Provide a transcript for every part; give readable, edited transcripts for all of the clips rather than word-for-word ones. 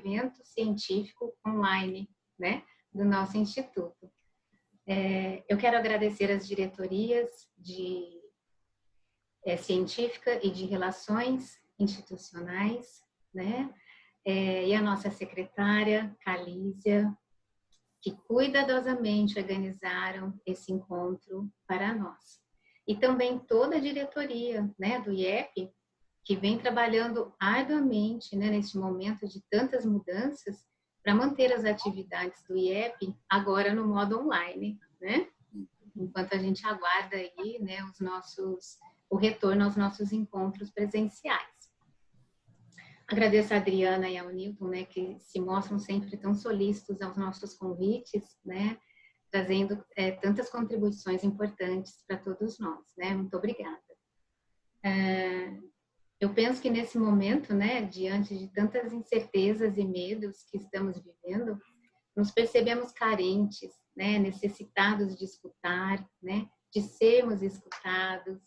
evento científico online, né, do nosso instituto. Eu quero agradecer as diretorias de científica e de relações institucionais, né, e a nossa secretária, Calísia, que cuidadosamente organizaram esse encontro para nós. E também toda a diretoria, né, do IEP, que vem trabalhando arduamente, né, neste momento de tantas mudanças, para manter as atividades do IEP agora no modo online, né? Enquanto a gente aguarda aí, né, o retorno aos nossos encontros presenciais. Agradeço a Adriana e ao Newton, né, que se mostram sempre tão solícitos aos nossos convites, né, trazendo tantas contribuições importantes para todos nós, né? Muito obrigada. Eu penso que nesse momento, né, diante de tantas incertezas e medos que estamos vivendo, nos percebemos carentes, né, necessitados de escutar, né, de sermos escutados,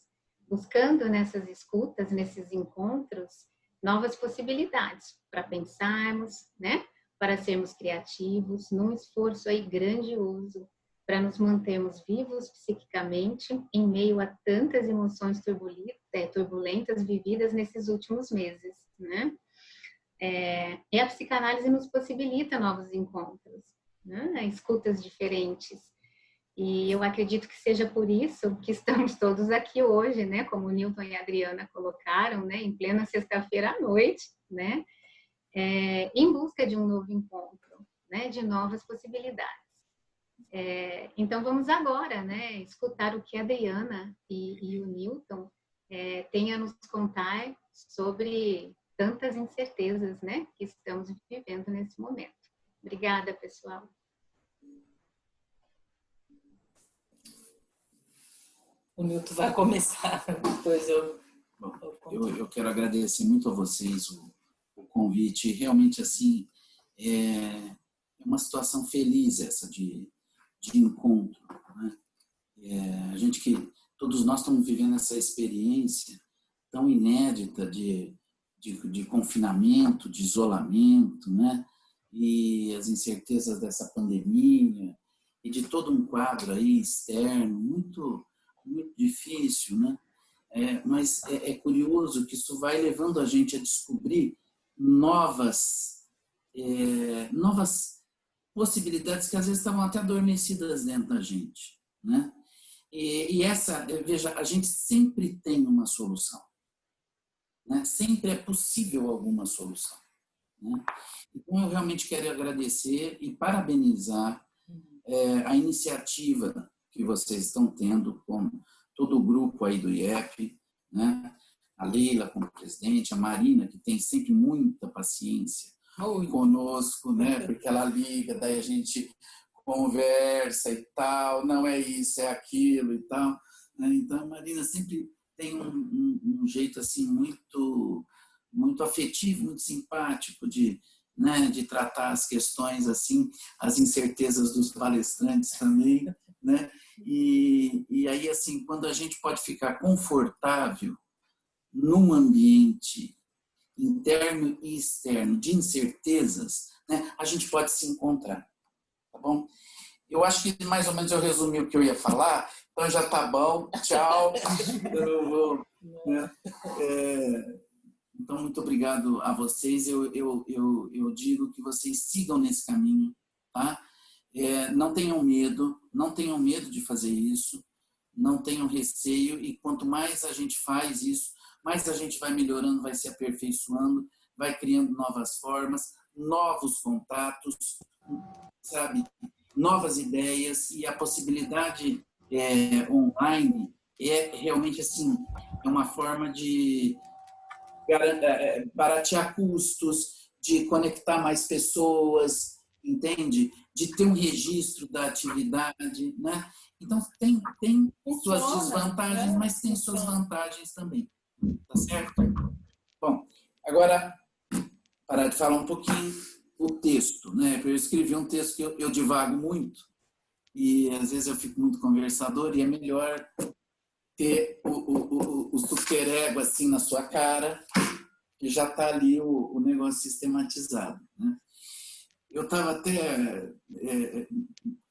buscando nessas escutas, nesses encontros, novas possibilidades para pensarmos, né, para sermos criativos, num esforço aí grandioso para nos mantermos vivos psiquicamente em meio a tantas emoções turbulentas vividas nesses últimos meses, né? E a psicanálise nos possibilita novos encontros, né? Escutas diferentes. E eu acredito que seja por isso que estamos todos aqui hoje, né? Como o Newton e a Adriana colocaram, né? Em plena sexta-feira à noite, né? Em busca de um novo encontro, né? De novas possibilidades. Então vamos agora, né, escutar o que a Adriana e o Newton têm a nos contar sobre tantas incertezas, né, que estamos vivendo nesse momento. Obrigada, pessoal. O Newton vai começar, depois eu quero agradecer muito a vocês o convite. Realmente, assim, é uma situação feliz essa de encontro, né? A gente todos nós estamos vivendo essa experiência tão inédita de confinamento, de isolamento, né? E as incertezas dessa pandemia e de todo um quadro aí externo muito, muito difícil, né? Mas é curioso que isso vai levando a gente a descobrir novas possibilidades que às vezes estavam até adormecidas dentro da gente, né? E veja, a gente sempre tem uma solução, né? Sempre é possível alguma solução, né? Então eu realmente quero agradecer e parabenizar a iniciativa que vocês estão tendo com todo o grupo aí do IEP, né? A Leila como presidente, a Marina, que tem sempre muita paciência conosco, né? Porque ela liga, daí a gente conversa e tal, não é isso, é aquilo e tal, né? Então a Marina sempre tem um jeito assim muito afetivo, muito simpático né, de tratar as questões assim, as incertezas dos palestrantes também, né? E aí assim, quando a gente pode ficar confortável num ambiente interno e externo de incertezas, né, a gente pode se encontrar, tá bom? Eu acho que mais ou menos eu resumi o que eu ia falar, então já tá bom, tchau. Eu vou, né? Então, muito obrigado a vocês. Eu digo que vocês sigam nesse caminho, tá? Não tenham medo de fazer isso, não tenham receio, e quanto mais a gente faz isso, mais a gente vai melhorando, vai se aperfeiçoando, vai criando novas formas, novos contatos, sabe? Novas ideias, e a possibilidade online é realmente assim, é uma forma de baratear custos, de conectar mais pessoas, entende? De ter um registro da atividade, né? Então, tem suas desvantagens, né? Mas tem suas vantagens também, tá certo? Bom, agora, parar de falar um pouquinho o texto, né? Eu escrevi um texto que eu divago muito, e às vezes eu fico muito conversador, e é melhor ter o superego assim na sua cara, que já está ali o negócio sistematizado, né? eu estava até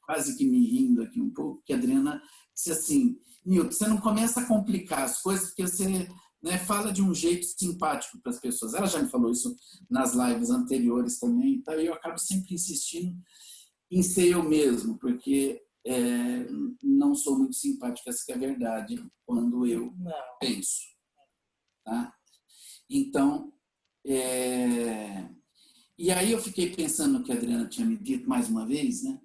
quase que me rindo aqui um pouco, que a Adriana disse assim, Nilton, você não começa a complicar as coisas porque você, né, fala de um jeito simpático para as pessoas. Ela já me falou isso nas lives anteriores também, então eu acabo sempre insistindo em ser eu mesmo, porque não sou muito simpático, essa que é a verdade, quando eu penso. Tá? Então, e aí eu fiquei pensando no que a Adriana tinha me dito mais uma vez, né?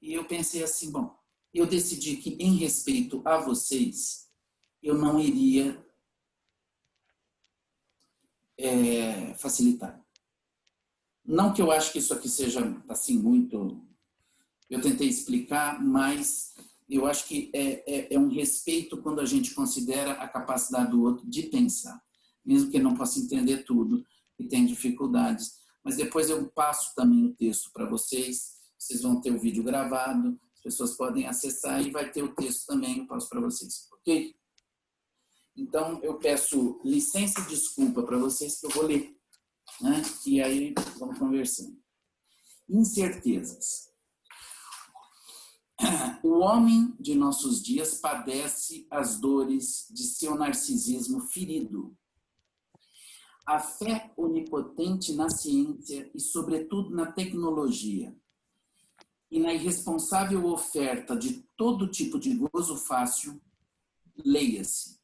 E eu pensei assim, bom, eu decidi que em respeito a vocês, eu não iria facilitar. Não que eu acho que isso aqui seja assim muito... Eu tentei explicar, mas eu acho que é um respeito quando a gente considera a capacidade do outro de pensar, mesmo que ele não possa entender tudo e tem dificuldades. Mas depois eu passo também o texto para vocês, vocês vão ter o vídeo gravado, as pessoas podem acessar e vai ter o texto também, eu passo para vocês, ok? Então, eu peço licença e desculpa para vocês que eu vou ler, né? E aí vamos conversando. Incertezas. O homem de nossos dias padece as dores de seu narcisismo ferido. A fé onipotente na ciência e, sobretudo, na tecnologia, e na irresponsável oferta de todo tipo de gozo fácil, leia-se,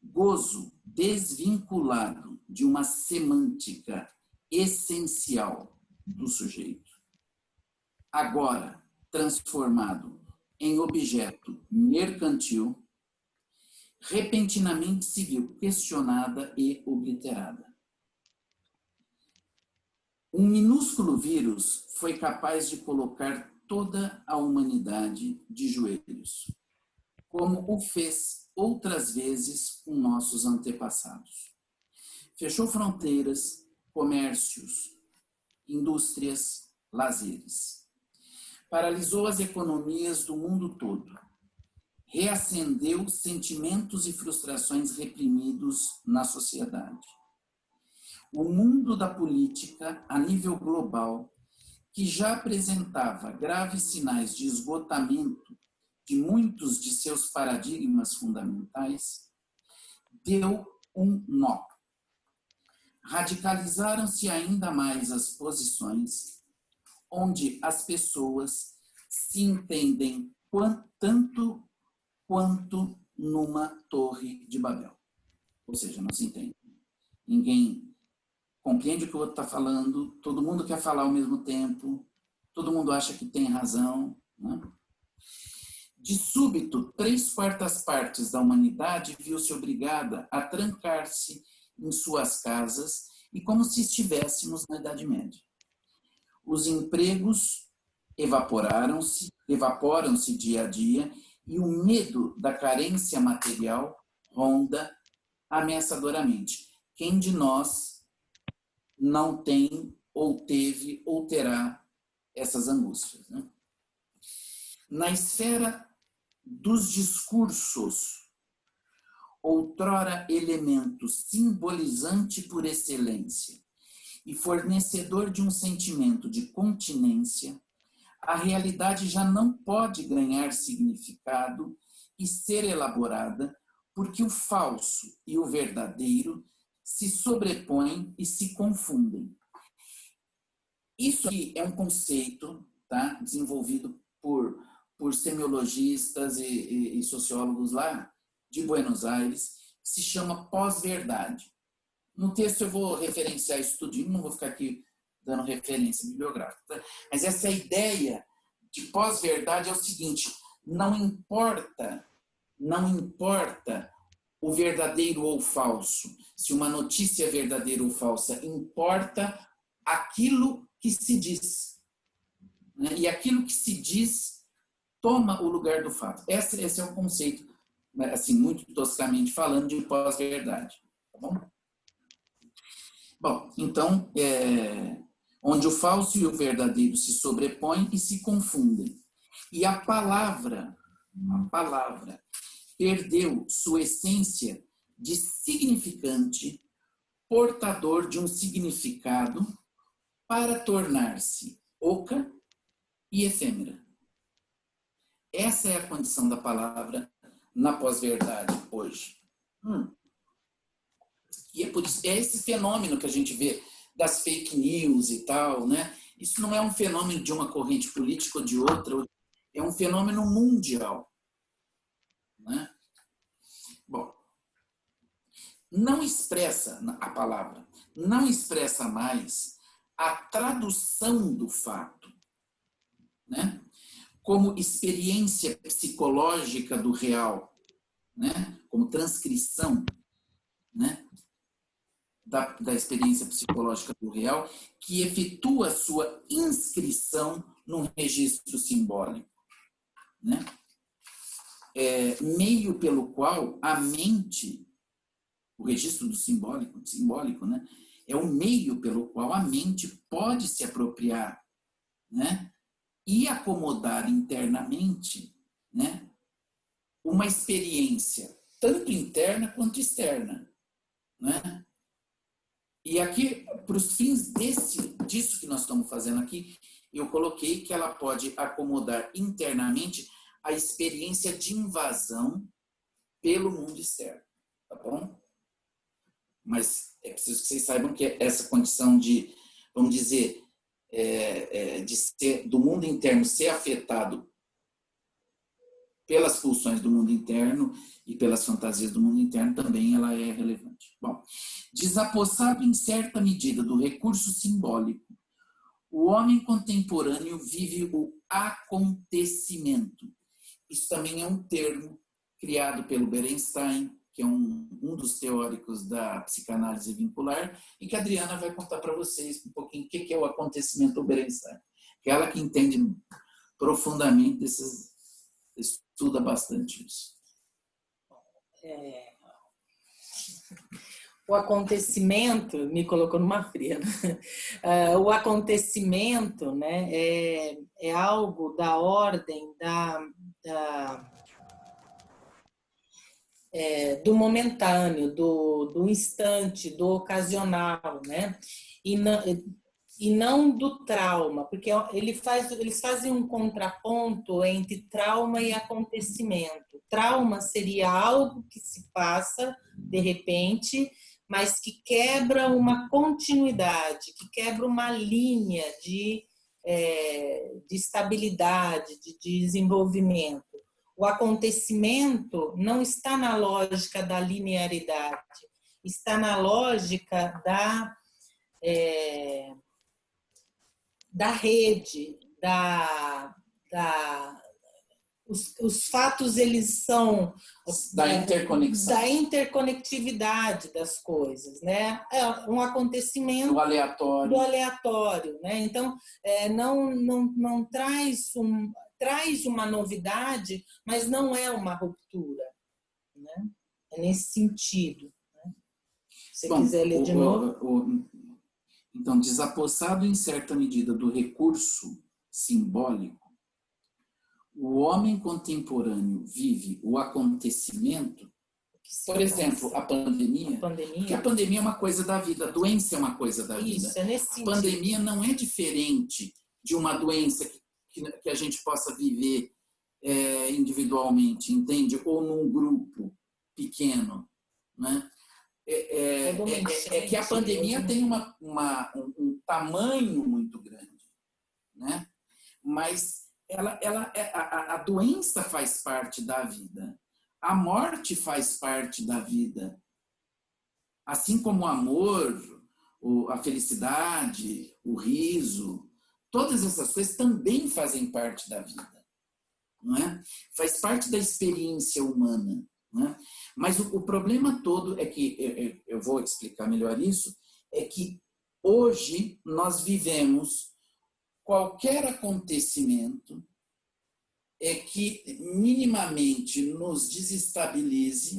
gozo desvinculado de uma semântica essencial do sujeito. Agora, transformado em objeto mercantil, repentinamente se viu questionada e obliterada. Um minúsculo vírus foi capaz de colocar toda a humanidade de joelhos, como o fez outras vezes com nossos antepassados. Fechou fronteiras, comércios, indústrias, lazeres. Paralisou as economias do mundo todo. Reacendeu sentimentos e frustrações reprimidos na sociedade. O mundo da política, a nível global, que já apresentava graves sinais de esgotamento de muitos de seus paradigmas fundamentais, deu um nó. Radicalizaram-se ainda mais as posições, onde as pessoas se entendem tanto quanto numa torre de Babel. Ou seja, não se entende. Ninguém compreende o que o outro está falando, todo mundo quer falar ao mesmo tempo, todo mundo acha que tem razão. Né? De súbito, 3/4 da humanidade viu-se obrigada a trancar-se em suas casas e como se estivéssemos na Idade Média. Os empregos evaporam-se dia a dia e o medo da carência material ronda ameaçadoramente. Quem de nós não tem, ou teve, ou terá essas angústias? Né? Na esfera dos discursos, outrora elemento simbolizante por excelência e fornecedor de um sentimento de continência, a realidade já não pode ganhar significado e ser elaborada porque o falso e o verdadeiro se sobrepõem e se confundem. Isso aqui é um conceito, tá, desenvolvido por semiologistas e sociólogos lá de Buenos Aires, que se chama pós-verdade. No texto eu vou referenciar isso tudinho, não vou ficar aqui dando referência bibliográfica. Tá? Mas essa ideia de pós-verdade é o seguinte, não importa o verdadeiro ou falso, se uma notícia é verdadeira ou falsa, importa aquilo que se diz. Né? E aquilo que se diz toma o lugar do fato. Esse é o conceito, assim, muito toscamente falando, de pós-verdade. Tá bom? Bom, então, onde o falso e o verdadeiro se sobrepõem e se confundem. E a palavra perdeu sua essência de significante, portador de um significado para tornar-se oca e efêmera. Essa é a condição da palavra na pós-verdade hoje. E é por isso, é esse fenômeno que a gente vê das fake news e tal, né? Isso não é um fenômeno de uma corrente política ou de outra, é um fenômeno mundial, né? Bom, não expressa a palavra, não expressa mais a tradução do fato, né? Como experiência psicológica do real, né? Como transcrição, né? Da experiência psicológica do real, que efetua sua inscrição num registro simbólico, né? Meio pelo qual a mente, o registro do simbólico, né? É o meio pelo qual a mente pode se apropriar, né? E acomodar internamente, né? Uma experiência tanto interna quanto externa, né? E aqui, para os fins disso que nós estamos fazendo aqui, eu coloquei que ela pode acomodar internamente a experiência de invasão pelo mundo externo, tá bom? Mas é preciso que vocês saibam que essa condição de, vamos dizer, do mundo interno ser afetado pelas pulsões do mundo interno e pelas fantasias do mundo interno também ela é relevante. Bom, desapossado em certa medida do recurso simbólico, o homem contemporâneo vive o acontecimento. Isso também é um termo criado pelo Berenstein, que é um dos teóricos da psicanálise vincular, e que a Adriana vai contar para vocês um pouquinho o que é o acontecimento do Berenstein. Que é ela que entende profundamente estuda bastante isso. O acontecimento, me colocou numa fria, né? O acontecimento, né, é algo da ordem do momentâneo, do instante, do ocasional, né? E não do trauma, porque eles fazem um contraponto entre trauma e acontecimento. Trauma seria algo que se passa de repente, mas que quebra uma continuidade, que quebra uma linha de estabilidade, de desenvolvimento. O acontecimento não está na lógica da linearidade, está na lógica da rede, os fatos, eles são da interconexão, da interconectividade das coisas, né? É um acontecimento do aleatório, né? Então não traz uma novidade, mas não é uma ruptura, né? É nesse sentido, né? Se você quiser ler de novo. Então, desapossado em certa medida do recurso simbólico, o homem contemporâneo vive o acontecimento, por exemplo, a pandemia, porque a pandemia é uma coisa da vida, a doença é uma coisa da vida. Isso, é nesse sentido. A pandemia não é diferente de uma doença que a gente possa viver individualmente, entende? Ou num grupo pequeno, né? Que a pandemia tem um tamanho muito grande, né? Mas a doença faz parte da vida, a morte faz parte da vida, assim como o amor, a felicidade, o riso, todas essas coisas também fazem parte da vida, não é? Faz parte da experiência humana, não é? Mas o problema todo é que, eu vou explicar melhor isso, é que hoje nós vivemos qualquer acontecimento que minimamente nos desestabilize,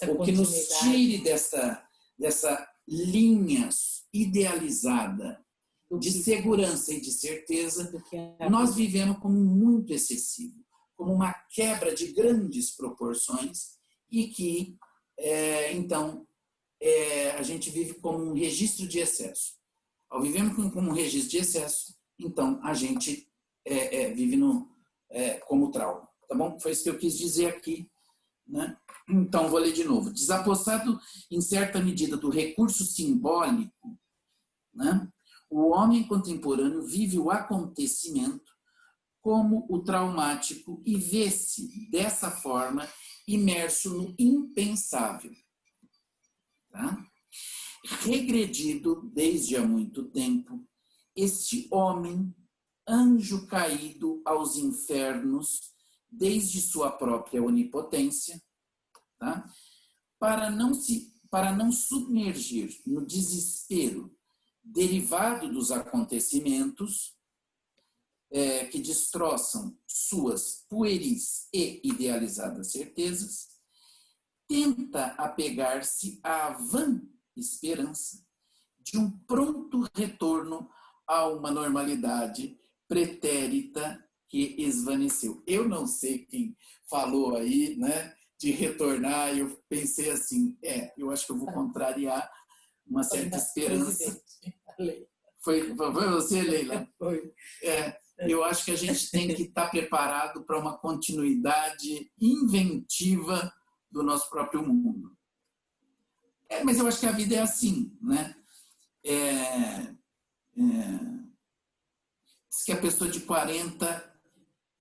ou que nos tire dessa linha idealizada de segurança e de certeza, nós vivemos como muito excessivo, como uma quebra de grandes proporções e que, então, a gente vive como um registro de excesso. Ao vivermos com um registro de excesso, então a gente vive como trauma. Tá bom? Foi isso que eu quis dizer aqui, né? Então, vou ler de novo. Desapossado, em certa medida, do recurso simbólico, né? O homem contemporâneo vive o acontecimento como o traumático e vê-se, dessa forma, imerso no impensável. Tá? Regredido desde há muito tempo, este homem, anjo caído aos infernos, desde sua própria onipotência, tá? para não submergir no desespero derivado dos acontecimentos que destroçam suas pueris e idealizadas certezas, tenta apegar-se à vã esperança de um pronto retorno a uma normalidade pretérita que esvaneceu. Eu não sei quem falou aí, né, de retornar, eu pensei assim, eu acho que eu vou contrariar uma certa esperança. Foi você, Leila? Foi. Eu acho que a gente tem que estar preparado para uma continuidade inventiva do nosso próprio mundo. Mas eu acho que a vida é assim, né? Diz que a pessoa de 40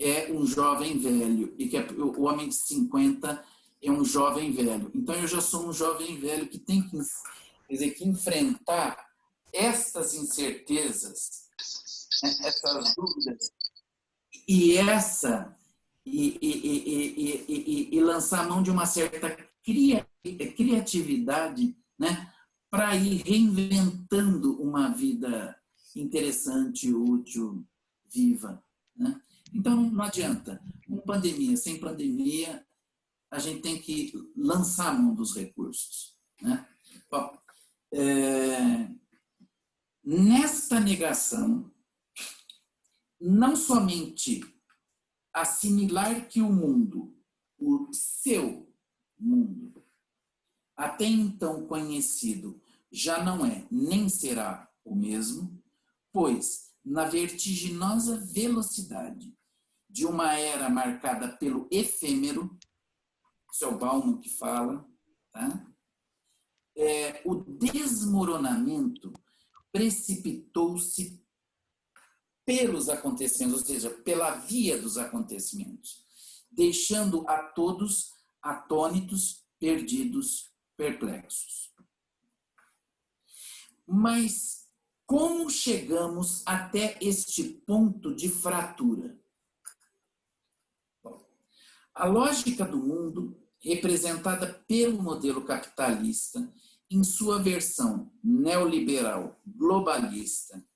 é um jovem velho e que o homem de 50 é um jovem velho. Então eu já sou um jovem velho que tem que enfrentar estas incertezas, essas dúvidas e lançar a mão de uma certa criatividade, né, para ir reinventando uma vida interessante, útil, viva, né? Então não adianta, com pandemia, sem pandemia, a gente tem que lançar a mão dos recursos, né? Bom, nesta negação, não somente assimilar que o mundo, o seu mundo, até então conhecido, já não é nem será o mesmo, pois, na vertiginosa velocidade de uma era marcada pelo efêmero, isso é o Bauman que fala, tá? O desmoronamento precipitou-se pelos acontecimentos, ou seja, pela via dos acontecimentos, deixando a todos atônitos, perdidos, perplexos. Mas como chegamos até este ponto de fratura? Bom, a lógica do mundo, representada pelo modelo capitalista, em sua versão neoliberal globalista,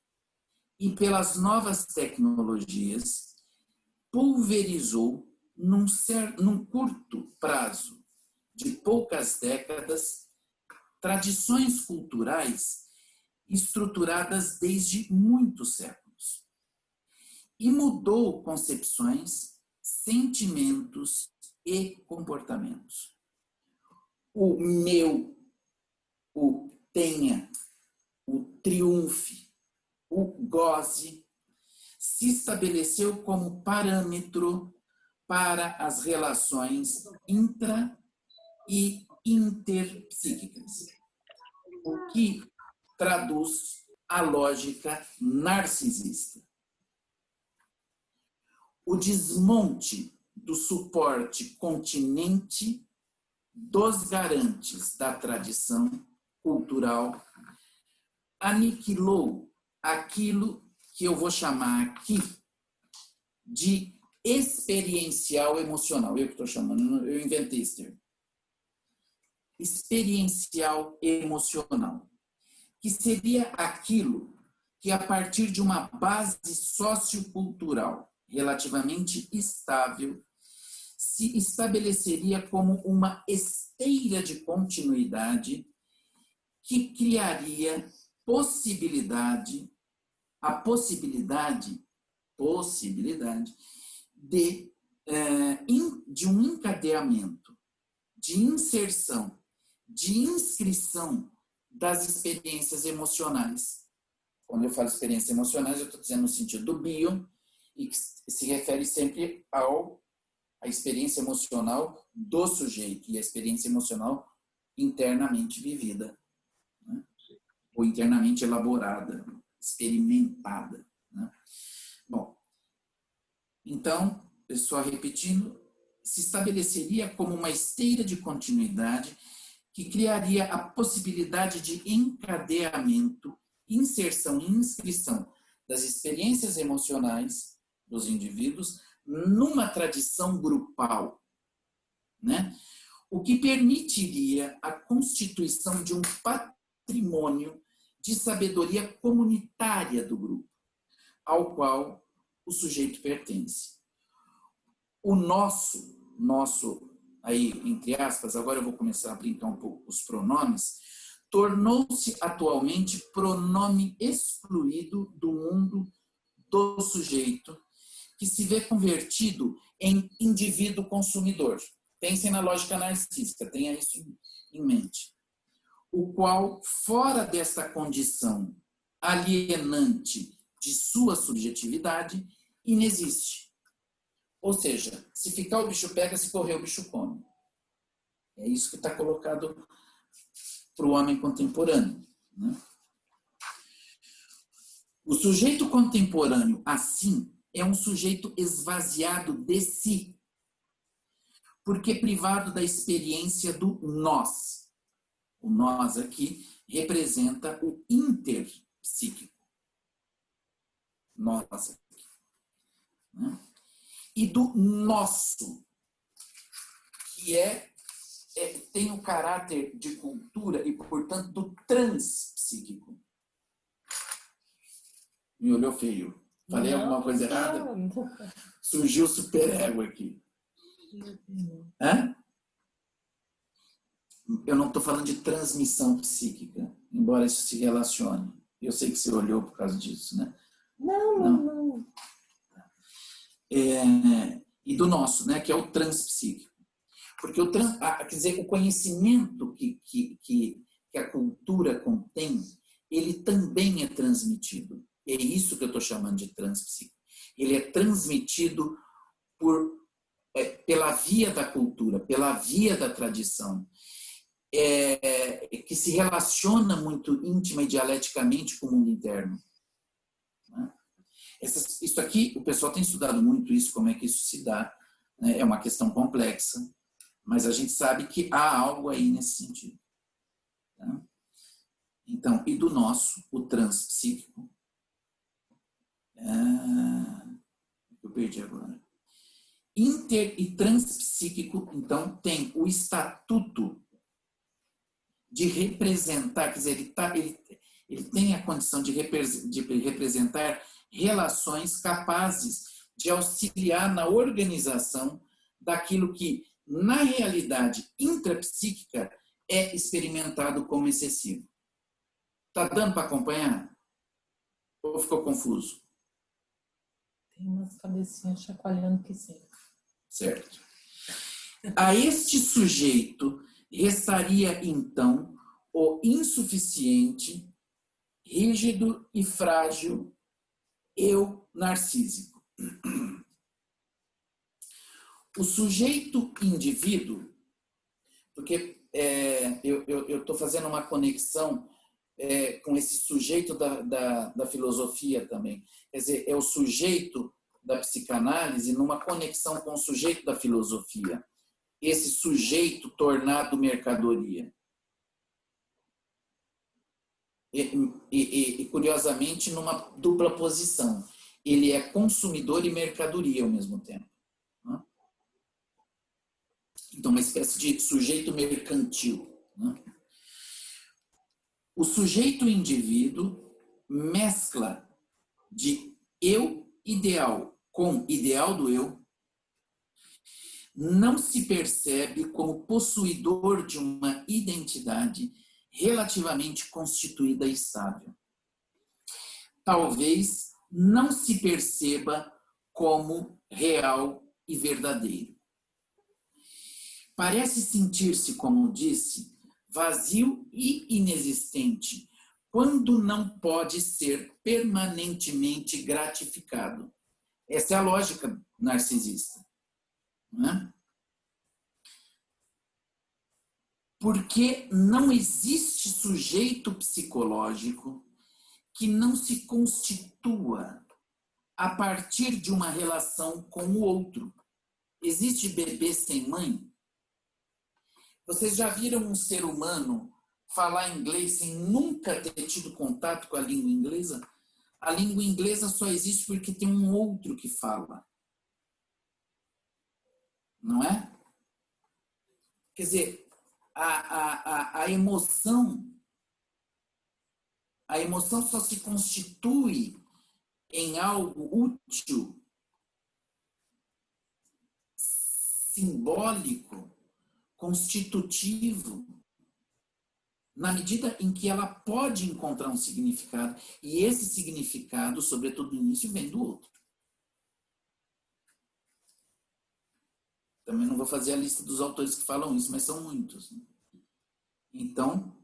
e pelas novas tecnologias, pulverizou, num curto prazo de poucas décadas, tradições culturais estruturadas desde muitos séculos. E mudou concepções, sentimentos e comportamentos. O meu, o tenha, o triunfe, o goze, se estabeleceu como parâmetro para as relações intra- e interpsíquicas, o que traduz a lógica narcisista. O desmonte do suporte continente dos garantes da tradição cultural aniquilou aquilo que eu vou chamar aqui de experiencial emocional. Eu que estou chamando, eu inventei esse termo. Experiencial emocional, que seria aquilo que, a partir de uma base sociocultural relativamente estável, se estabeleceria como uma esteira de continuidade que criaria a possibilidade de um encadeamento, de inserção, de inscrição das experiências emocionais, quando eu falo experiências emocionais, eu estou dizendo no sentido do bio, e que se refere sempre à experiência emocional do sujeito, e a experiência emocional internamente vivida, né? Ou internamente elaborada, experimentada, né? Bom, então, só repetindo, se estabeleceria como uma esteira de continuidade que criaria a possibilidade de encadeamento, inserção e inscrição das experiências emocionais dos indivíduos numa tradição grupal, né? O que permitiria a constituição de um patrimônio de sabedoria comunitária do grupo, ao qual o sujeito pertence. O nosso, aí, entre aspas, agora eu vou começar a brincar um pouco com os pronomes, tornou-se atualmente pronome excluído do mundo do sujeito, que se vê convertido em indivíduo consumidor. Pensem na lógica narcísica, tenha isso em mente. O qual, fora desta condição alienante de sua subjetividade, inexiste. Ou seja, se ficar o bicho pega, se correr o bicho come. É isso que está colocado para o homem contemporâneo, né? O sujeito contemporâneo, assim, é um sujeito esvaziado de si, porque privado da experiência do nós. O nós aqui representa o interpsíquico. Nós aqui, né? E do nosso, que tem o caráter de cultura e, portanto, do transpsíquico. Me olhou feio. Falei alguma coisa errada? Surgiu o superego aqui. Hã? Eu não estou falando de transmissão psíquica, embora isso se relacione. Eu sei que você olhou por causa disso, né? Não. E do nosso, né, que é o transpsíquico. Porque quer dizer, o conhecimento que a cultura contém, ele também é transmitido. É isso que eu estou chamando de transpsíquico. Ele é transmitido pela via da cultura, pela via da tradição, que se relaciona muito íntima e dialeticamente com o mundo interno. Né? Isso aqui, o pessoal tem estudado muito isso, como é que isso se dá, né? É uma questão complexa, mas a gente sabe que há algo aí nesse sentido. Tá? Então, e do nosso, o transpsíquico, eu perdi agora. Inter e transpsíquico, então, tem o estatuto de representar, quer dizer, ele tem a condição de representar relações capazes de auxiliar na organização daquilo que, na realidade intrapsíquica, é experimentado como excessivo. Está dando para acompanhar? Ou ficou confuso? Tem umas cabecinhas chacoalhando que sim. Certo. A este sujeito restaria, então, o insuficiente, rígido e frágil eu narcísico. O sujeito indivíduo, porque eu estou fazendo uma conexão com esse sujeito da filosofia também. Quer dizer, é o sujeito da psicanálise numa conexão com o sujeito da filosofia. Esse sujeito tornado mercadoria. E curiosamente, numa dupla posição. Ele é consumidor e mercadoria ao mesmo tempo. Né? Então, uma espécie de sujeito mercantil. Né? O sujeito indivíduo mescla de eu ideal com ideal do eu, não se percebe como possuidor de uma identidade relativamente constituída e sábia. Talvez não se perceba como real e verdadeiro. Parece sentir-se, como disse, vazio e inexistente, quando não pode ser permanentemente gratificado. Essa é a lógica narcisista. Né? Porque não existe sujeito psicológico que não se constitua a partir de uma relação com o outro. Existe bebê sem mãe? Vocês já viram um ser humano falar inglês sem nunca ter tido contato com a língua inglesa? A língua inglesa só existe porque tem um outro que fala. Não é? Quer dizer, a emoção só se constitui em algo útil, simbólico, constitutivo, na medida em que ela pode encontrar um significado, e esse significado, sobretudo no início, vem do outro. Também não vou fazer a lista dos autores que falam isso, mas são muitos. Né? Então,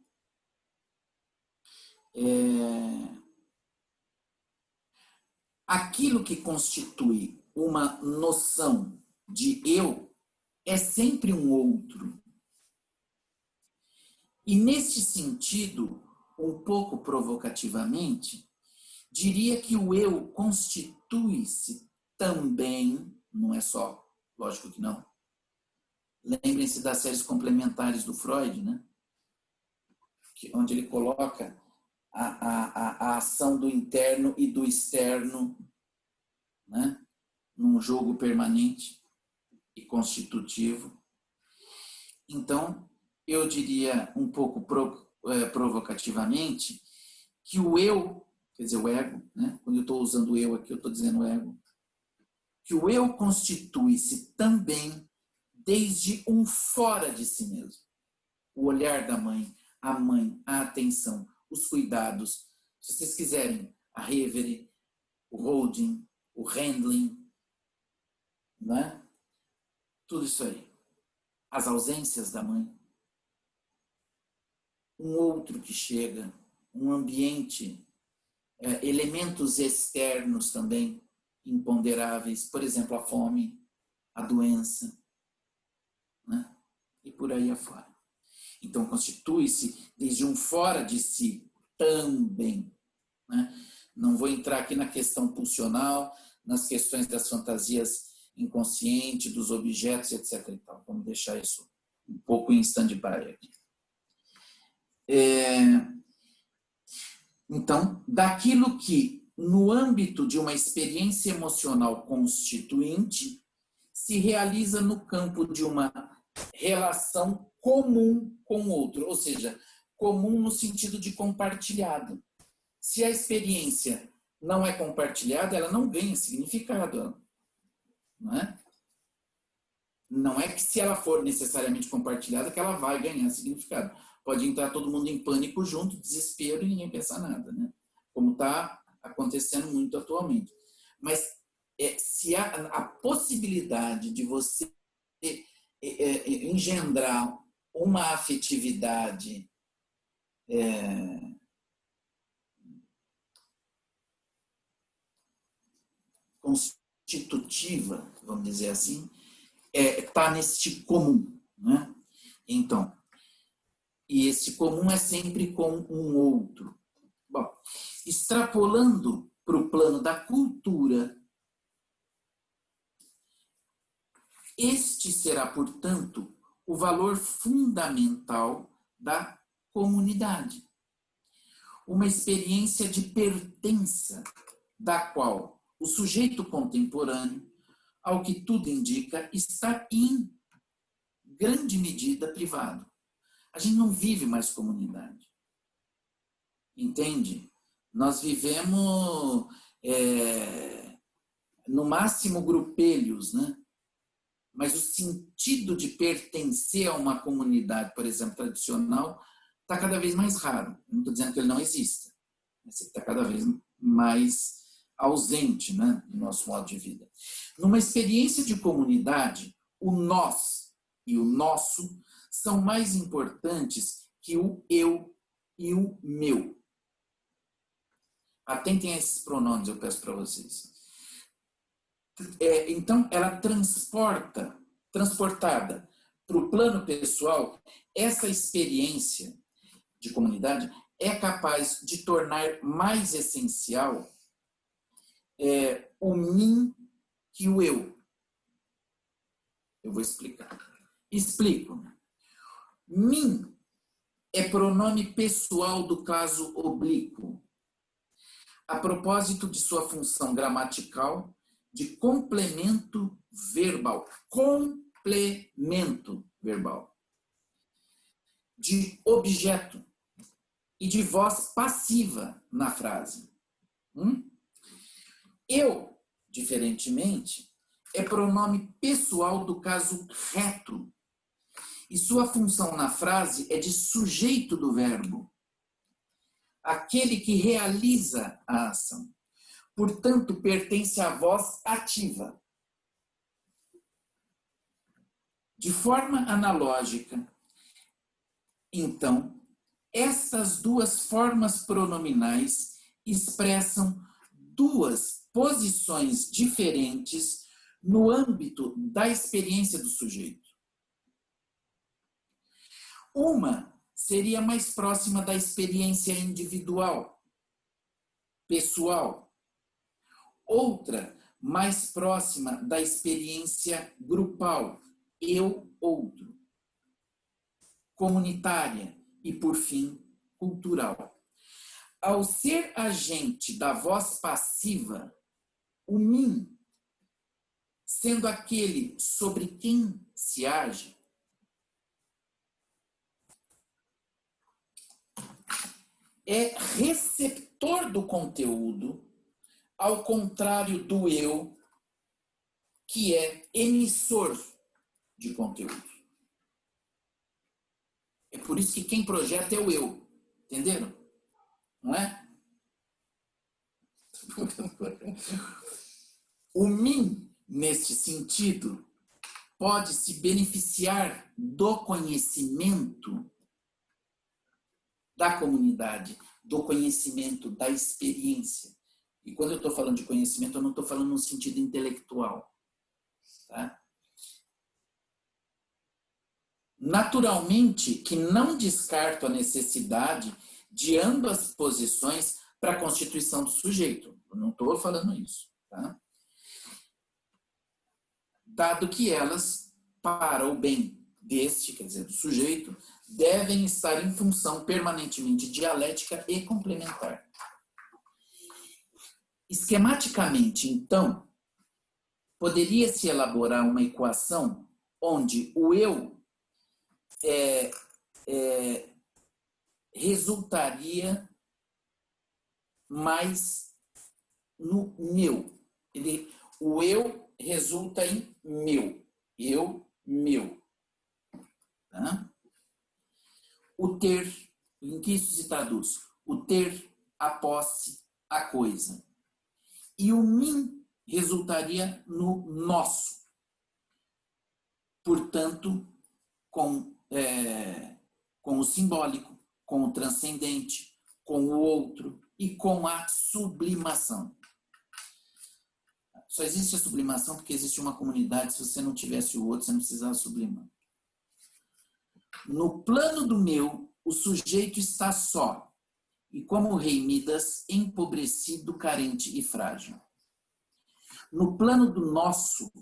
aquilo que constitui uma noção de eu é sempre um outro. E neste sentido, um pouco provocativamente, diria que o eu constitui-se também, não é só, lógico que não. Lembrem-se das séries complementares do Freud, né? Onde ele coloca a ação do interno e do externo, né? Num jogo permanente e constitutivo. Então, eu diria um pouco provocativamente que o eu, quer dizer, o ego, né? Quando eu estou usando o eu aqui, eu estou dizendo o ego, que o eu constitui-se também desde um fora de si mesmo. O olhar da mãe, a atenção, os cuidados, se vocês quiserem, a reverie, o holding, o handling, né? Tudo isso aí. As ausências da mãe. Um outro que chega, um ambiente, elementos externos também imponderáveis, por exemplo, a fome, a doença, né? E por aí afora. Então, constitui-se desde um fora de si também. Né? Não vou entrar aqui na questão pulsional, nas questões das fantasias inconscientes, dos objetos, etc. Então, vamos deixar isso um pouco em stand-by aqui. Então, daquilo que, no âmbito de uma experiência emocional constituinte, se realiza no campo de uma relação comum com o outro, ou seja, comum no sentido de compartilhado. Se a experiência não é compartilhada, ela não ganha significado. Não é? Não é que se ela for necessariamente compartilhada que ela vai ganhar significado. Pode entrar todo mundo em pânico junto, desespero e ninguém pensar nada, né? Como está acontecendo muito atualmente. Mas se há a possibilidade de você engendrar uma afetividade constitutiva, vamos dizer assim, está neste comum, né? Então, e esse comum é sempre com um outro. Bom, extrapolando para o plano da cultura, este será, portanto, o valor fundamental da comunidade. Uma experiência de pertença, da qual o sujeito contemporâneo, ao que tudo indica, está em grande medida privado. A gente não vive mais comunidade. Entende? Nós vivemos, no máximo, grupelhos, né? Mas o sentido de pertencer a uma comunidade, por exemplo, tradicional, está cada vez mais raro. Não estou dizendo que ele não exista, mas está cada vez mais ausente, né, do nosso modo de vida. Numa experiência de comunidade, o nós e o nosso são mais importantes que o eu e o meu. Atentem a esses pronomes, eu peço para vocês. Então, ela transportada para o plano pessoal, essa experiência de comunidade é capaz de tornar mais essencial o mim que o eu. Eu vou explicar. Explico. Mim é pronome pessoal do caso oblíquo, a propósito de sua função gramatical de complemento verbal. Complemento verbal. De objeto e de voz passiva na frase. Eu, diferentemente, é pronome pessoal do caso reto. E sua função na frase é de sujeito do verbo. Aquele que realiza a ação. Portanto, pertence à voz ativa. De forma analógica, então, essas duas formas pronominais expressam duas posições diferentes no âmbito da experiência do sujeito. Uma seria mais próxima da experiência individual, pessoal. Outra, mais próxima da experiência grupal, eu, outro. Comunitária e, por fim, cultural. Ao ser agente da voz passiva, o mim, sendo aquele sobre quem se age, é receptor do conteúdo, ao contrário do eu, que é emissor de conteúdo. É por isso que quem projeta é o eu. Entenderam? Não é? O mim, neste sentido, pode se beneficiar do conhecimento da comunidade, do conhecimento, da experiência. E quando eu estou falando de conhecimento, eu não estou falando no sentido intelectual. Tá? Naturalmente que não descarto a necessidade de ambas posições para a constituição do sujeito. Eu não estou falando isso. Tá? Dado que elas, para o bem deste, quer dizer, do sujeito, devem estar em função permanentemente dialética e complementar. Esquematicamente, então, poderia-se elaborar uma equação onde o eu resultaria mais no meu. O eu resulta em meu. Eu, meu. Tá? O ter, em que isso se traduz? O ter, a posse, a coisa. E o mim resultaria no nosso. Portanto, com o simbólico, com o transcendente, com o outro e com a sublimação. Só existe a sublimação porque existe uma comunidade. Se você não tivesse o outro, você não precisava sublimar. No plano do meu, o sujeito está só, e como o rei Midas, empobrecido, carente e frágil. No plano do nosso,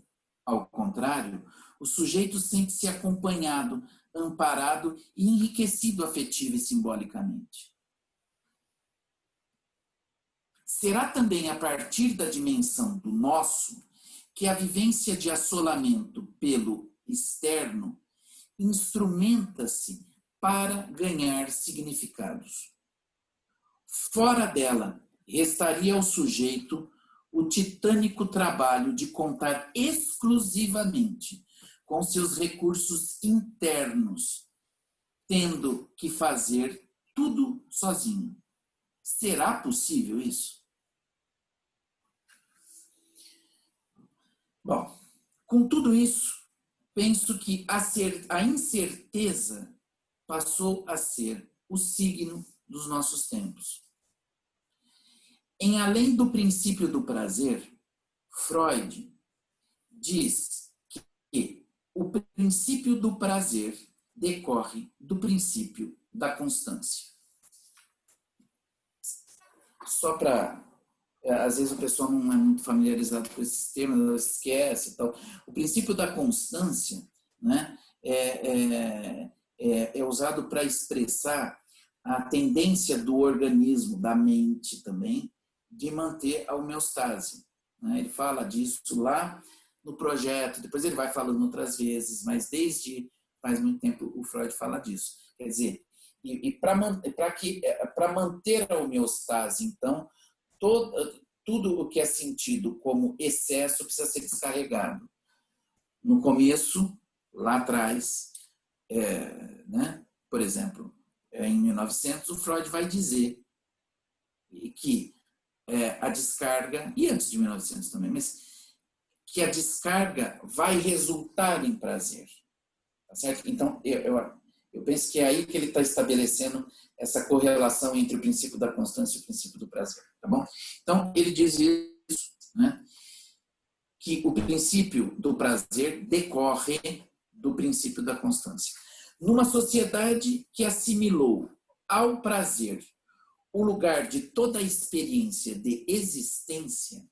ao contrário, o sujeito sente-se acompanhado, amparado e enriquecido afetiva e simbolicamente. Será também a partir da dimensão do nosso que a vivência de assolamento pelo externo instrumenta-se para ganhar significados. Fora dela, restaria ao sujeito o titânico trabalho de contar exclusivamente com seus recursos internos, tendo que fazer tudo sozinho. Será possível isso? Bom, com tudo isso, penso que a incerteza passou a ser o signo dos nossos tempos. Em Além do Princípio do Prazer, Freud diz que o princípio do prazer decorre do princípio da constância. Só para... Às vezes o pessoal não é muito familiarizado com esses termos, esquece e tal. O princípio da constância, né, é usado para expressar a tendência do organismo, da mente também, de manter a homeostase. Né? Ele fala disso lá no projeto, depois ele vai falando outras vezes, mas desde faz muito tempo o Freud fala disso. Quer dizer, para manter a homeostase, então, tudo o que é sentido como excesso precisa ser descarregado. No começo, lá atrás, né? Por exemplo, em 1900, o Freud vai dizer que a descarga, e antes de 1900 também, mas que a descarga vai resultar em prazer. Tá certo? Então, eu penso que é aí que ele está estabelecendo essa correlação entre o princípio da constância e o princípio do prazer. Tá bom? Então, ele diz isso, né? Que o princípio do prazer decorre do princípio da constância. Numa sociedade que assimilou ao prazer o lugar de toda a experiência de existência,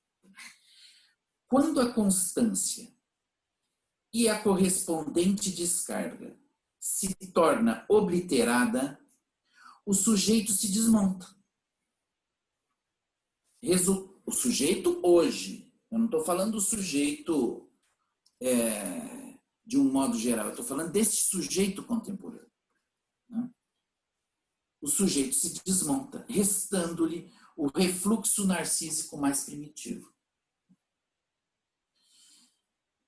quando a constância e a correspondente descarga se torna obliterada, o sujeito se desmonta. O sujeito hoje, eu não estou falando do sujeito de um modo geral, eu estou falando desse sujeito contemporâneo. Né? O sujeito se desmonta, restando-lhe o refluxo narcísico mais primitivo.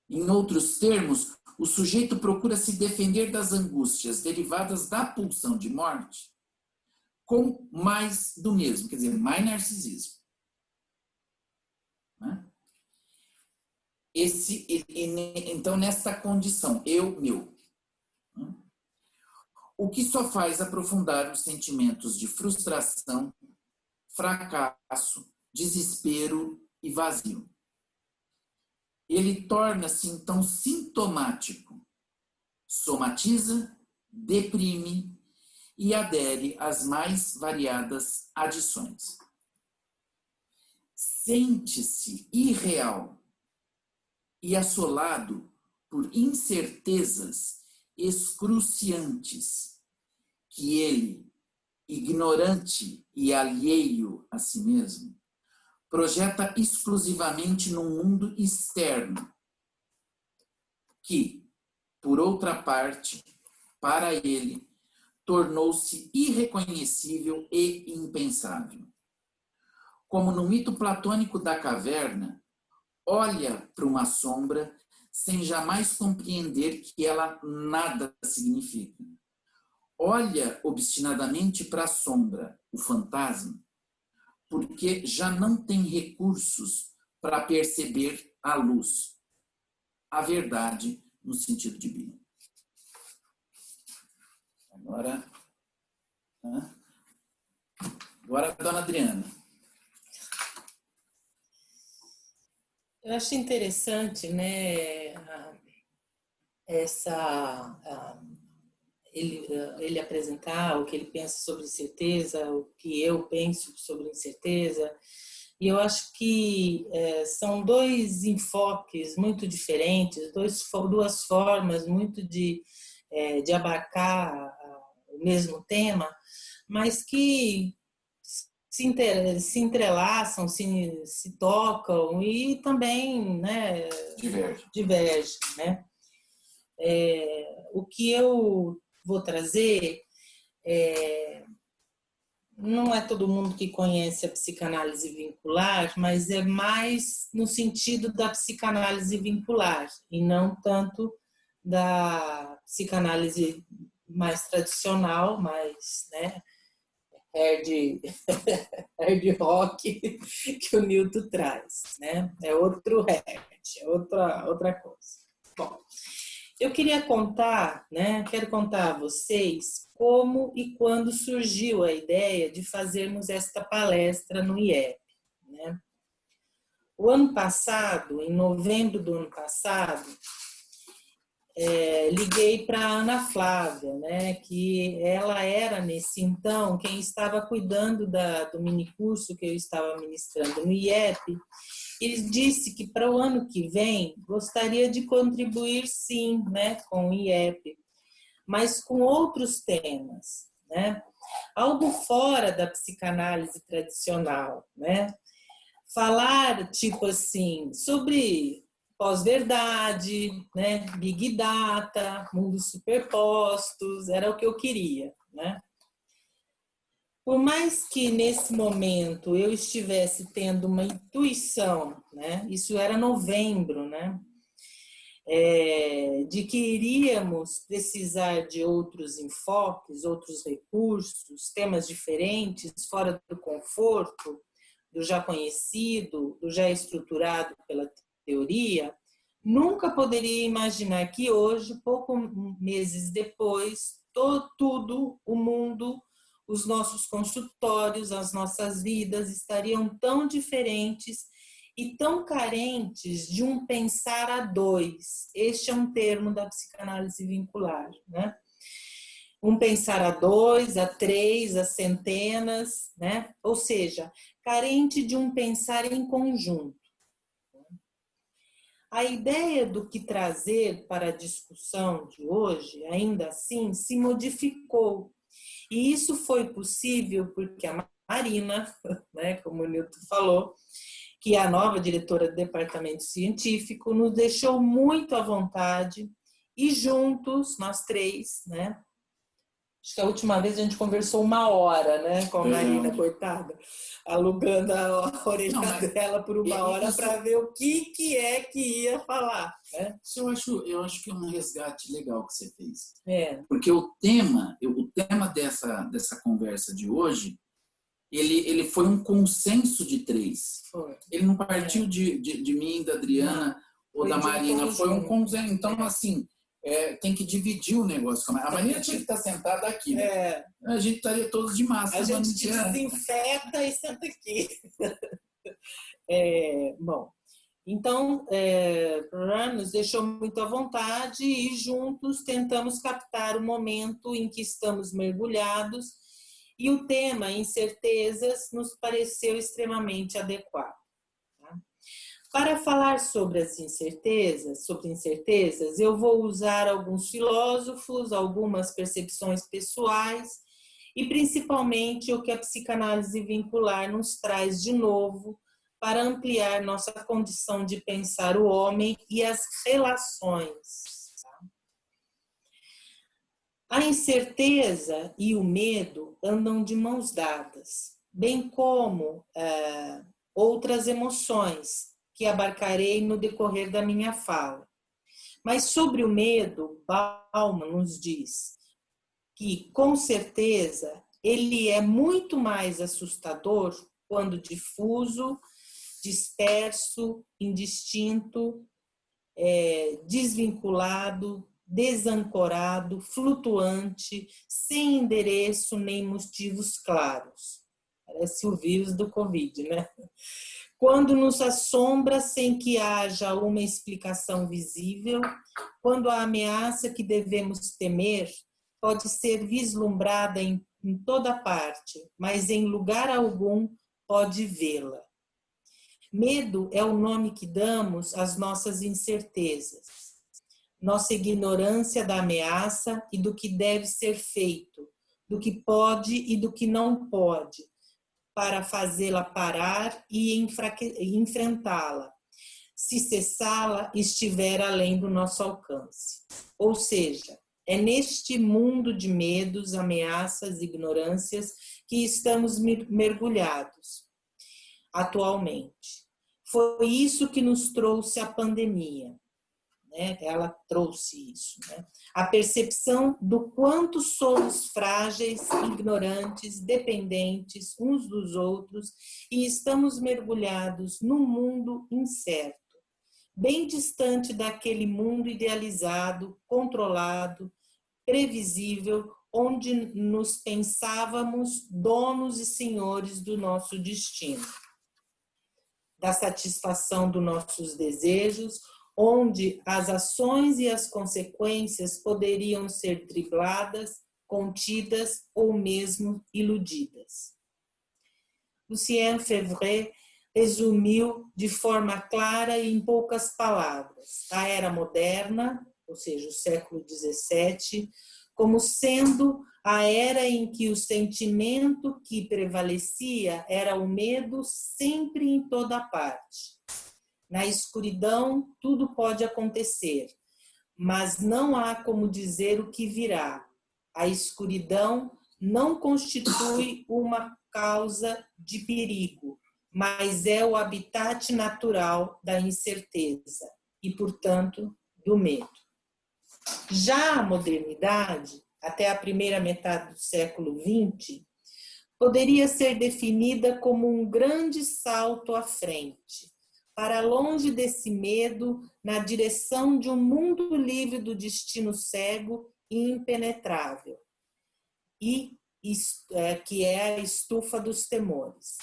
Em outros termos, o sujeito procura se defender das angústias derivadas da pulsão de morte com mais do mesmo, quer dizer, mais narcisismo. Né? Então, nesta condição, eu, meu, né? O que só faz aprofundar os sentimentos de frustração, fracasso, desespero e vazio. Ele torna-se, então, sintomático, somatiza, deprime e adere às mais variadas adições. Sente-se irreal e assolado por incertezas excruciantes que ele, ignorante e alheio a si mesmo, projeta exclusivamente num mundo externo, que, por outra parte, para ele, tornou-se irreconhecível e impensável. Como no mito platônico da caverna, olha para uma sombra sem jamais compreender que ela nada significa. Olha obstinadamente para a sombra, o fantasma, porque já não tem recursos para perceber a luz, a verdade no sentido divino. Agora, dona Adriana. Eu acho interessante, né, ele apresentar o que ele pensa sobre incerteza, o que eu penso sobre incerteza, e eu acho que são dois enfoques muito diferentes, duas formas muito de abarcar o mesmo tema, mas que se entrelaçam, se tocam e também, né, divergem, né? O que eu vou trazer não é todo mundo que conhece a psicanálise vincular, mas é mais no sentido da psicanálise vincular e não tanto da psicanálise mais tradicional, mais, né, hard rock que o Newton traz, né? É outro hard, é outra coisa. Bom, eu queria contar, né? Quero contar a vocês como e quando surgiu a ideia de fazermos esta palestra no IEP, né? O ano passado, em novembro do ano passado, liguei para a Ana Flávia, né, que ela era, nesse então, quem estava cuidando do minicurso que eu estava ministrando no IEP, e disse que para o ano que vem gostaria de contribuir, sim, né, com o IEP, mas com outros temas, né, algo fora da psicanálise tradicional, né, falar, tipo assim, sobre pós-verdade, né? Big Data, mundos superpostos, era o que eu queria, né? Por mais que nesse momento eu estivesse tendo uma intuição, né? Isso era novembro, né? De que iríamos precisar de outros enfoques, outros recursos, temas diferentes, fora do conforto, do já conhecido, do já estruturado pela teoria, nunca poderia imaginar que hoje, poucos meses depois, tudo, o mundo, os nossos consultórios, as nossas vidas estariam tão diferentes e tão carentes de um pensar a dois. Este é um termo da psicanálise vincular, né? Um pensar a dois, a três, a centenas, né? Ou seja, carente de um pensar em conjunto. A ideia do que trazer para a discussão de hoje, ainda assim, se modificou. E isso foi possível porque a Marina, né, como o Nilton falou, que é a nova diretora do departamento científico, nos deixou muito à vontade e juntos, nós três, né? Acho que a última vez a gente conversou 1 hora, né, com a Marina, coitada, alugando a orelha dela por 1 hora para ver o que ia falar. Né? Isso eu acho que é um resgate legal que você fez. É. Porque o tema dessa conversa de hoje, ele foi um consenso de 3. Foi. Ele não partiu de mim, da Adriana ou da Marina, foi um consenso. Então, assim, tem que dividir o negócio. A Marina tinha que estar sentada aqui, né? A gente estaria todos de máscara. A gente desinfeta e senta aqui. Bom, então, nos deixou muito à vontade e juntos tentamos captar o momento em que estamos mergulhados e o tema incertezas nos pareceu extremamente adequado. Para falar sobre incertezas, eu vou usar alguns filósofos, algumas percepções pessoais e principalmente o que a psicanálise vincular nos traz de novo para ampliar nossa condição de pensar o homem e as relações. A incerteza e o medo andam de mãos dadas, bem como outras emoções que abarcarei no decorrer da minha fala. Mas sobre o medo, Bauman nos diz que, com certeza, ele é muito mais assustador quando difuso, disperso, indistinto, desvinculado, desancorado, flutuante, sem endereço nem motivos claros. Parece o vírus do Covid, né? Quando nos assombra sem que haja uma explicação visível, quando a ameaça que devemos temer pode ser vislumbrada em toda parte, mas em lugar algum pode vê-la. Medo é o nome que damos às nossas incertezas, nossa ignorância da ameaça e do que deve ser feito, do que pode e do que não pode, para fazê-la parar e enfrentá-la, se cessá-la estiver além do nosso alcance. Ou seja, é neste mundo de medos, ameaças, ignorâncias que estamos mergulhados atualmente. Foi isso que nos trouxe a pandemia. Né? Ela trouxe isso. Né? A percepção do quanto somos frágeis, ignorantes, dependentes uns dos outros e estamos mergulhados num mundo incerto, bem distante daquele mundo idealizado, controlado, previsível, onde nos pensávamos donos e senhores do nosso destino. da satisfação dos nossos desejos, onde as ações e as consequências poderiam ser dribladas, contidas ou mesmo iludidas. Lucien Febvre resumiu de forma clara e em poucas palavras a era moderna, ou seja, o século XVII, como sendo a era em que o sentimento que prevalecia era o medo sempre em toda parte. Na escuridão, tudo pode acontecer, mas não há como dizer o que virá. A escuridão não constitui uma causa de perigo, mas é o habitat natural da incerteza e, portanto, do medo. Já a modernidade, até a primeira metade do século XX, poderia ser definida como um grande salto à frente, para longe desse medo, na direção de um mundo livre do destino cego e impenetrável, e que é a estufa dos temores.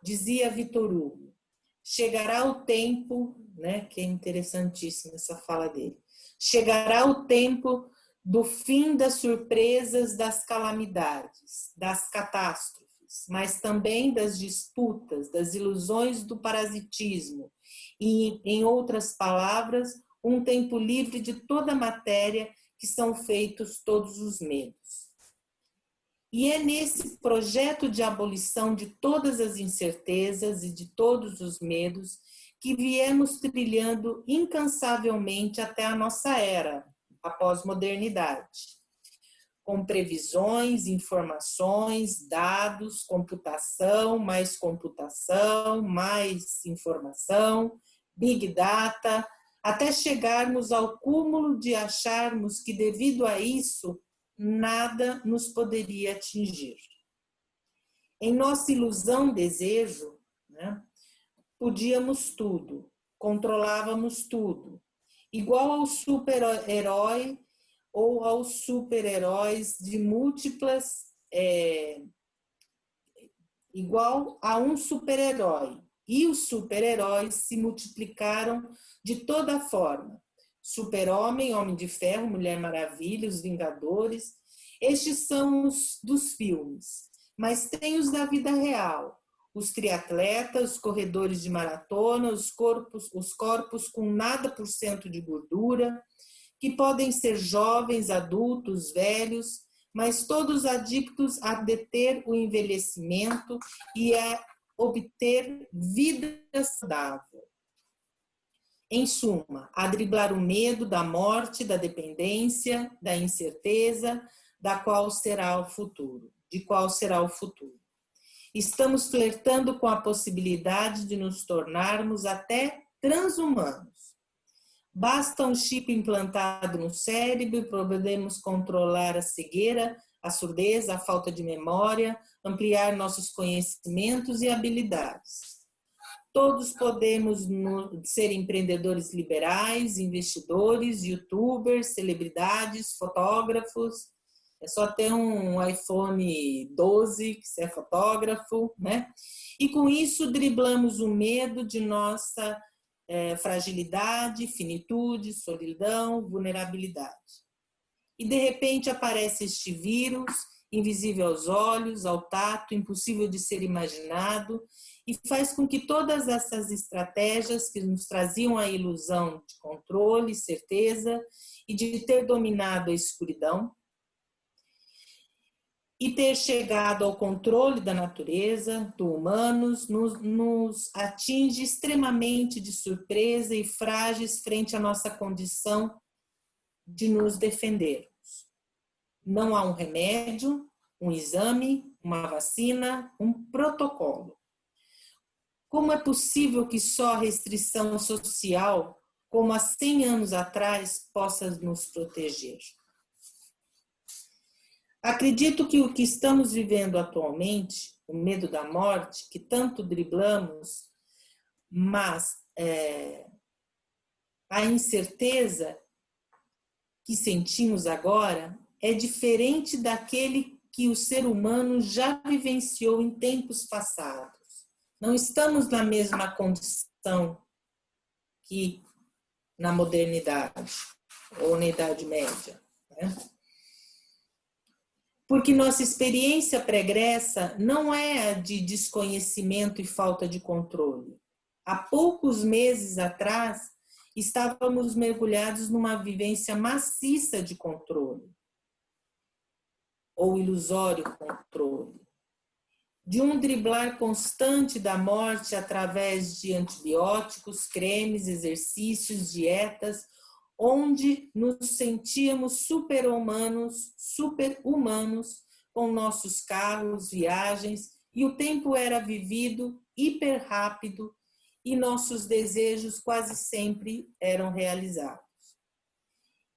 Dizia Victor Hugo, chegará o tempo, né, que é interessantíssima essa fala dele, chegará o tempo do fim das surpresas, das calamidades, das catástrofes, mas também das disputas, das ilusões do parasitismo e, em outras palavras, um tempo livre de toda a matéria que são feitos todos os medos. E é nesse projeto de abolição de todas as incertezas e de todos os medos que viemos trilhando incansavelmente até a nossa era, a pós-modernidade, com previsões, informações, dados, computação, mais informação, big data, até chegarmos ao cúmulo de acharmos que, devido a isso, nada nos poderia atingir. Em nossa ilusão desejo, né, podíamos tudo, controlávamos tudo, igual ao super-herói ou aos super-heróis de múltiplas, igual a um super-herói. E os super-heróis se multiplicaram de toda forma. Super-Homem, Homem de Ferro, Mulher Maravilha, os Vingadores. Estes são os dos filmes, mas tem os da vida real. Os triatletas, os corredores de maratona, os corpos com nada por cento de gordura, que podem ser jovens, adultos, velhos, mas todos adictos a deter o envelhecimento e a obter vida saudável. Em suma, a driblar o medo da morte, da dependência, da incerteza, de qual será o futuro. Estamos flertando com a possibilidade de nos tornarmos até transhumanos. Basta um chip implantado no cérebro e podemos controlar a cegueira, a surdez, a falta de memória, ampliar nossos conhecimentos e habilidades. Todos podemos ser empreendedores liberais, investidores, youtubers, celebridades, fotógrafos. É só ter um iPhone 12 que você é fotógrafo, né? E com isso driblamos o medo de nossa fragilidade, finitude, solidão, vulnerabilidade. E de repente aparece este vírus, invisível aos olhos, ao tato, impossível de ser imaginado, e faz com que todas essas estratégias que nos traziam a ilusão de controle, certeza e de ter dominado a escuridão e ter chegado ao controle da natureza, do humanos, nos atinge extremamente de surpresa e frágeis frente à nossa condição de nos defendermos. Não há um remédio, um exame, uma vacina, um protocolo. Como é possível que só a restrição social, como há 100 anos atrás, possa nos proteger? Acredito que o que estamos vivendo atualmente, o medo da morte, que tanto driblamos, mas a incerteza que sentimos agora é diferente daquele que o ser humano já vivenciou em tempos passados. Não estamos na mesma condição que na modernidade ou na Idade Média, né? Porque nossa experiência pregressa não é a de desconhecimento e falta de controle. Há poucos meses atrás, estávamos mergulhados numa vivência maciça de controle, ou ilusório controle, de um driblar constante da morte através de antibióticos, cremes, exercícios, dietas, onde nos sentíamos super-humanos com nossos carros, viagens, e o tempo era vivido hiper rápido e nossos desejos quase sempre eram realizados.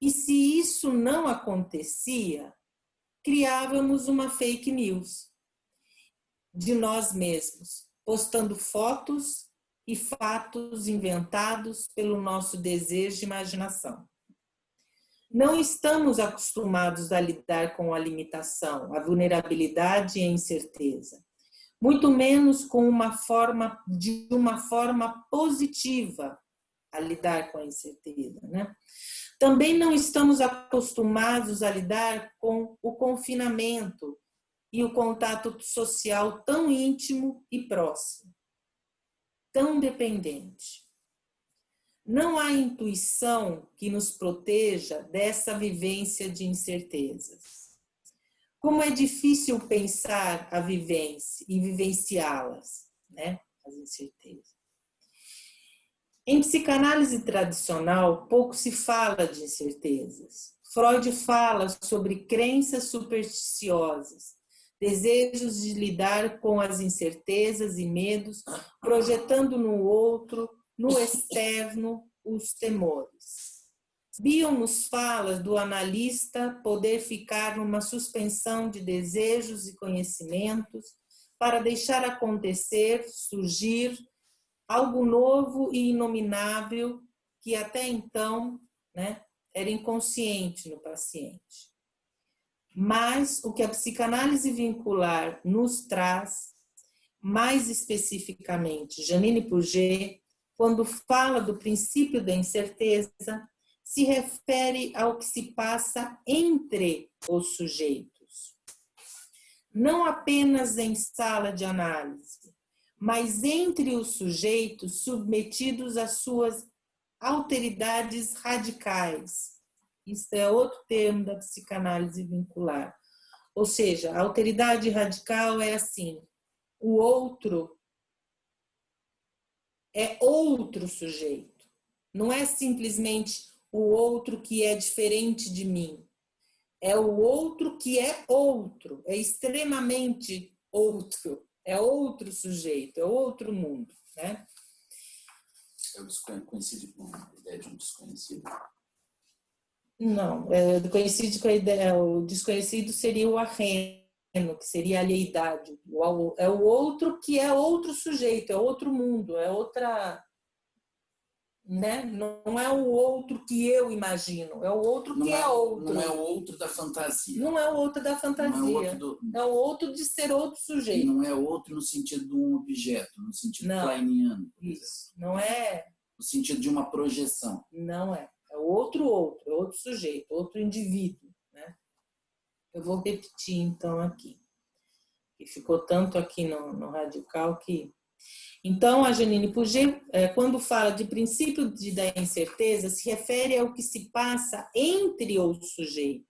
E se isso não acontecia, criávamos uma fake news de nós mesmos, postando fotos e fatos inventados pelo nosso desejo e imaginação. Não estamos acostumados a lidar com a limitação, a vulnerabilidade e a incerteza, muito menos com uma forma positiva a lidar com a incerteza, né? Também não estamos acostumados a lidar com o confinamento e o contato social tão íntimo e próximo, tão dependente. Não há intuição que nos proteja dessa vivência de incertezas. Como é difícil pensar a vivência e vivenciá-las, né? As incertezas. Em psicanálise tradicional, pouco se fala de incertezas. Freud fala sobre crenças supersticiosas, desejos de lidar com as incertezas e medos, projetando no outro, no externo, os temores. Bion nos fala do analista poder ficar numa suspensão de desejos e conhecimentos para deixar acontecer, surgir algo novo e inominável que até então, né, era inconsciente no paciente. Mas o que a psicanálise vincular nos traz, mais especificamente, Janine Purger, quando fala do princípio da incerteza, se refere ao que se passa entre os sujeitos. Não apenas em sala de análise, mas entre os sujeitos submetidos às suas alteridades radicais. Isso é outro termo da psicanálise vincular. Ou seja, a alteridade radical é assim, o outro é outro sujeito. Não é simplesmente o outro que é diferente de mim. É o outro que é outro, é extremamente outro, é outro sujeito, é outro mundo, né? É o desconhecido com a ideia de um desconhecido? Não, conhecido com a ideia, o desconhecido seria o arreno, que seria a alheidade. É o outro que é outro sujeito, é outro mundo, é outra, né? Não é o outro que eu imagino, é o outro que é outro. Não é o outro da fantasia. Não é o outro da fantasia. É o outro de ser outro sujeito. Não é outro no sentido de um objeto, no sentido kleiniano. Isso. Não é. No sentido de uma projeção. Não é. É outro sujeito, outro indivíduo, né? Eu vou repetir então aqui. Que ficou tanto aqui no radical que... Então, a Janine Purger, quando fala de princípio da incerteza, se refere ao que se passa entre os sujeitos,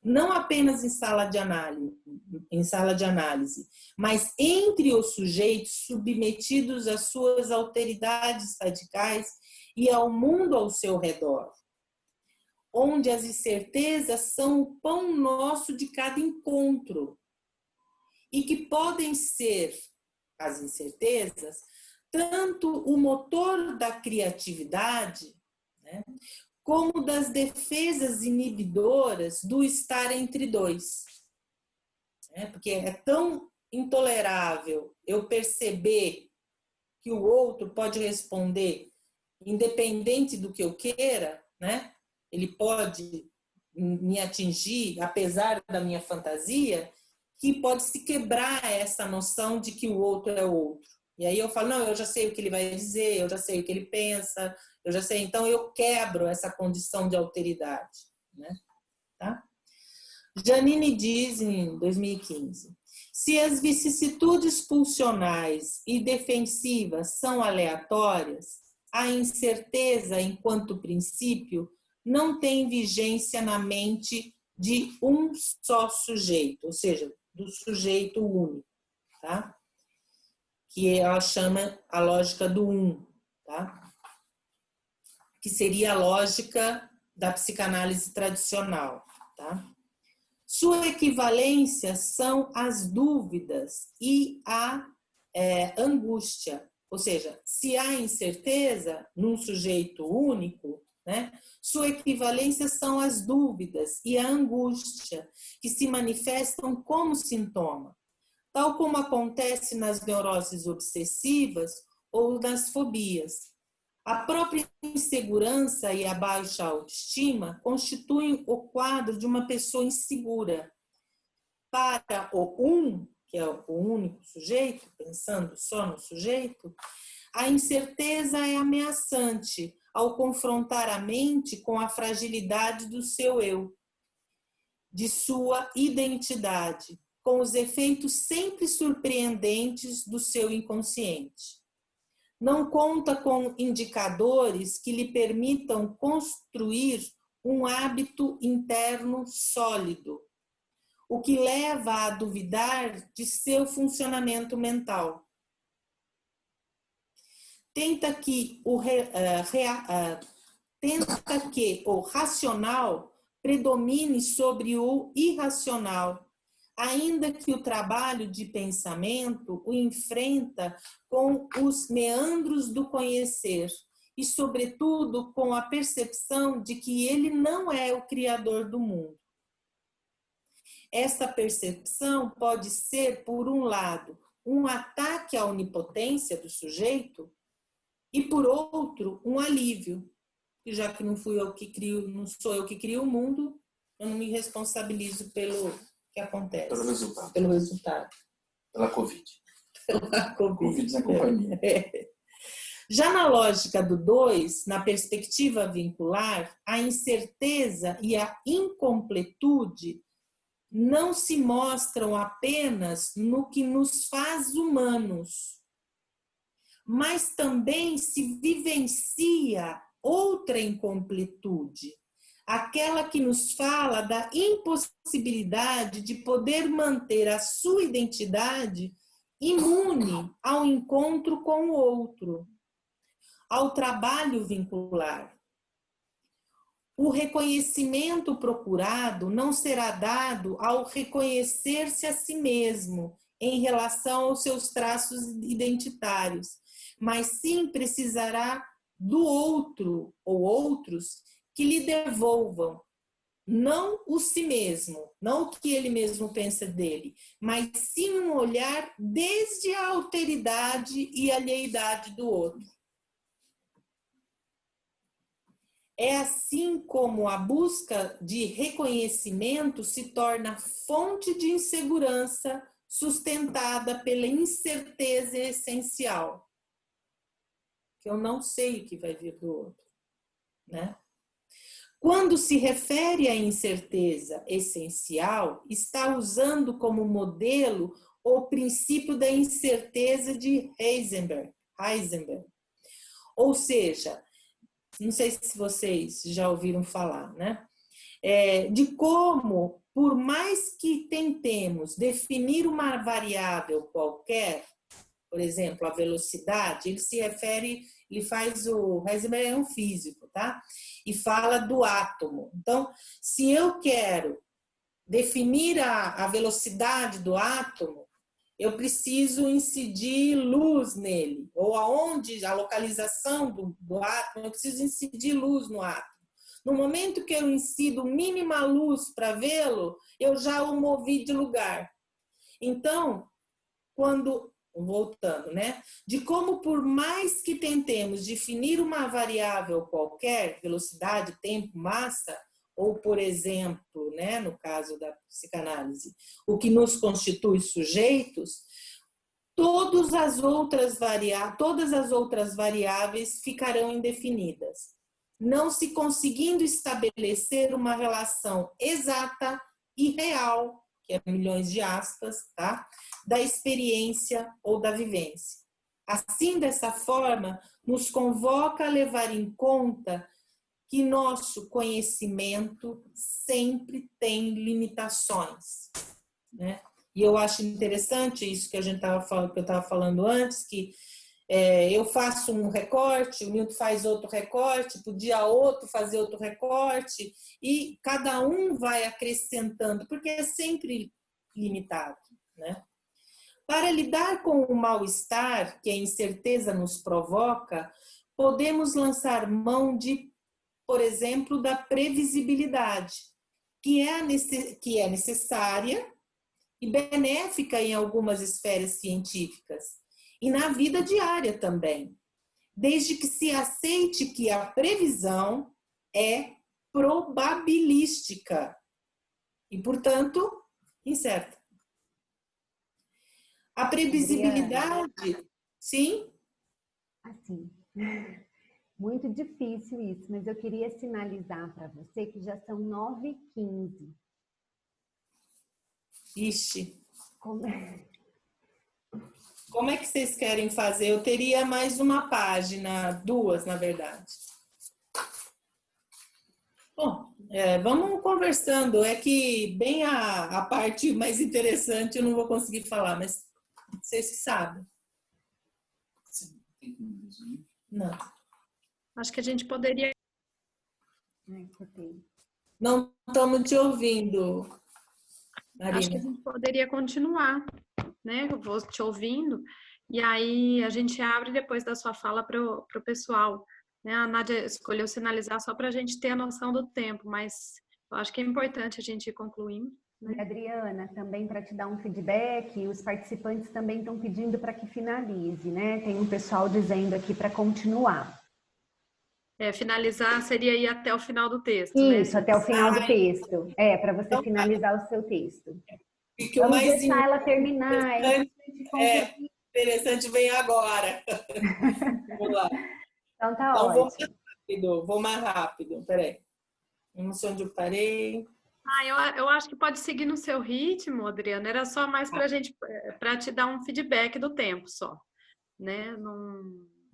não apenas em sala de análise, mas entre os sujeitos submetidos às suas alteridades radicais e ao mundo ao seu redor, onde as incertezas são o pão nosso de cada encontro e que podem ser as incertezas, tanto o motor da criatividade, né, como das defesas inibidoras do estar entre dois. Né, porque é tão intolerável eu perceber que o outro pode responder independente do que eu queira, né? Ele pode me atingir apesar da minha fantasia, que pode se quebrar essa noção de que o outro é outro. E aí eu falo, não, eu já sei o que ele vai dizer, eu já sei o que ele pensa, eu já sei, então eu quebro essa condição de alteridade, né? Tá? Janine diz em 2015, se as vicissitudes pulsionais e defensivas são aleatórias, a incerteza enquanto princípio não tem vigência na mente de um só sujeito, ou seja, do sujeito único, tá? Que ela chama a lógica do tá? Que seria a lógica da psicanálise tradicional, tá? Sua equivalência são as dúvidas e a angústia, ou seja, se há incerteza num sujeito único, né, sua equivalência são as dúvidas e a angústia, que se manifestam como sintoma, tal como acontece nas neuroses obsessivas ou nas fobias. A própria insegurança e a baixa autoestima constituem o quadro de uma pessoa insegura. Para o que é o único sujeito, pensando só no sujeito, a incerteza é ameaçante ao confrontar a mente com a fragilidade do seu eu, de sua identidade, com os efeitos sempre surpreendentes do seu inconsciente. Não conta com indicadores que lhe permitam construir um hábito interno sólido, o que leva a duvidar de seu funcionamento mental. Tenta que o racional predomine sobre o irracional, ainda que o trabalho de pensamento o enfrenta com os meandros do conhecer e, sobretudo, com a percepção de que ele não é o criador do mundo. Essa percepção pode ser, por um lado, um ataque à onipotência do sujeito e, por outro, um alívio. E já que não sou eu que crio o mundo, eu não me responsabilizo pelo que acontece. Pelo resultado. Pela Covid. Pela Covid. Covid na companhia. Já na lógica do 2, na perspectiva vincular, a incerteza e a incompletude não se mostram apenas no que nos faz humanos, mas também se vivencia outra incompletude, aquela que nos fala da impossibilidade de poder manter a sua identidade imune ao encontro com o outro, ao trabalho vincular. O reconhecimento procurado não será dado ao reconhecer-se a si mesmo em relação aos seus traços identitários, mas sim precisará do outro ou outros que lhe devolvam, não o si mesmo, não o que ele mesmo pensa dele, mas sim um olhar desde a alteridade e alheidade do outro. É assim como a busca de reconhecimento se torna fonte de insegurança sustentada pela incerteza essencial. Que eu não sei o que vai vir do outro, né? Quando se refere à incerteza essencial, está usando como modelo o princípio da incerteza de Heisenberg. Ou seja, não sei se vocês já ouviram falar, né? De como, por mais que tentemos definir uma variável qualquer, por exemplo, a velocidade, Heisenberg é um físico, tá? E fala do átomo. Então, se eu quero definir a velocidade do átomo, eu preciso incidir luz nele, ou a localização do átomo, eu preciso incidir luz no átomo. No momento que eu incido mínima luz para vê-lo, eu já o movi de lugar. Então, voltando, né? De como por mais que tentemos definir uma variável qualquer, velocidade, tempo, massa, ou, por exemplo, né, no caso da psicanálise, o que nos constitui sujeitos, todas as outras variáveis ficarão indefinidas, não se conseguindo estabelecer uma relação exata e real, que é milhões de aspas, tá? Da experiência ou da vivência. Assim, dessa forma, nos convoca a levar em conta que nosso conhecimento sempre tem limitações, né? E eu acho interessante isso que a gente estava falando, que eu estava falando antes, que eu faço um recorte, o Nilton faz outro recorte, podia outro fazer outro recorte, e cada um vai acrescentando, porque é sempre limitado, né? Para lidar com o mal-estar que a incerteza nos provoca, podemos lançar mão de, por exemplo, da previsibilidade, que é necessária e benéfica em algumas esferas científicas, e na vida diária também, desde que se aceite que a previsão é probabilística e, portanto, incerta. A previsibilidade, Adriana, sim? assim, muito difícil isso, mas eu queria sinalizar para você que já são 9h15. Ixi. Como Como é que vocês querem fazer? Eu teria mais uma página, duas, na verdade. Bom, vamos conversando. É que bem a parte mais interessante eu não vou conseguir falar, mas vocês que sabem. Não. Acho que a gente poderia. Não estamos te ouvindo, Marina. Acho que a gente poderia continuar, né? Eu vou te ouvindo, e aí a gente abre depois da sua fala para o pessoal. Né? A Nádia escolheu sinalizar só para a gente ter a noção do tempo, mas eu acho que é importante a gente ir concluindo. Né? E Adriana, também para te dar um feedback, os participantes também estão pedindo para que finalize, né? Tem um pessoal dizendo aqui para continuar. Finalizar seria ir até o final do texto, Isso, né? até o final do texto. Para você finalizar o seu texto. Vamos deixar ela terminar. Interessante vem agora. Vamos lá. Então tá ótimo. Vou mais rápido. Peraí. Não sei onde eu parei. Eu acho que pode seguir no seu ritmo, Adriana. Era só mais para te dar um feedback do tempo só, né?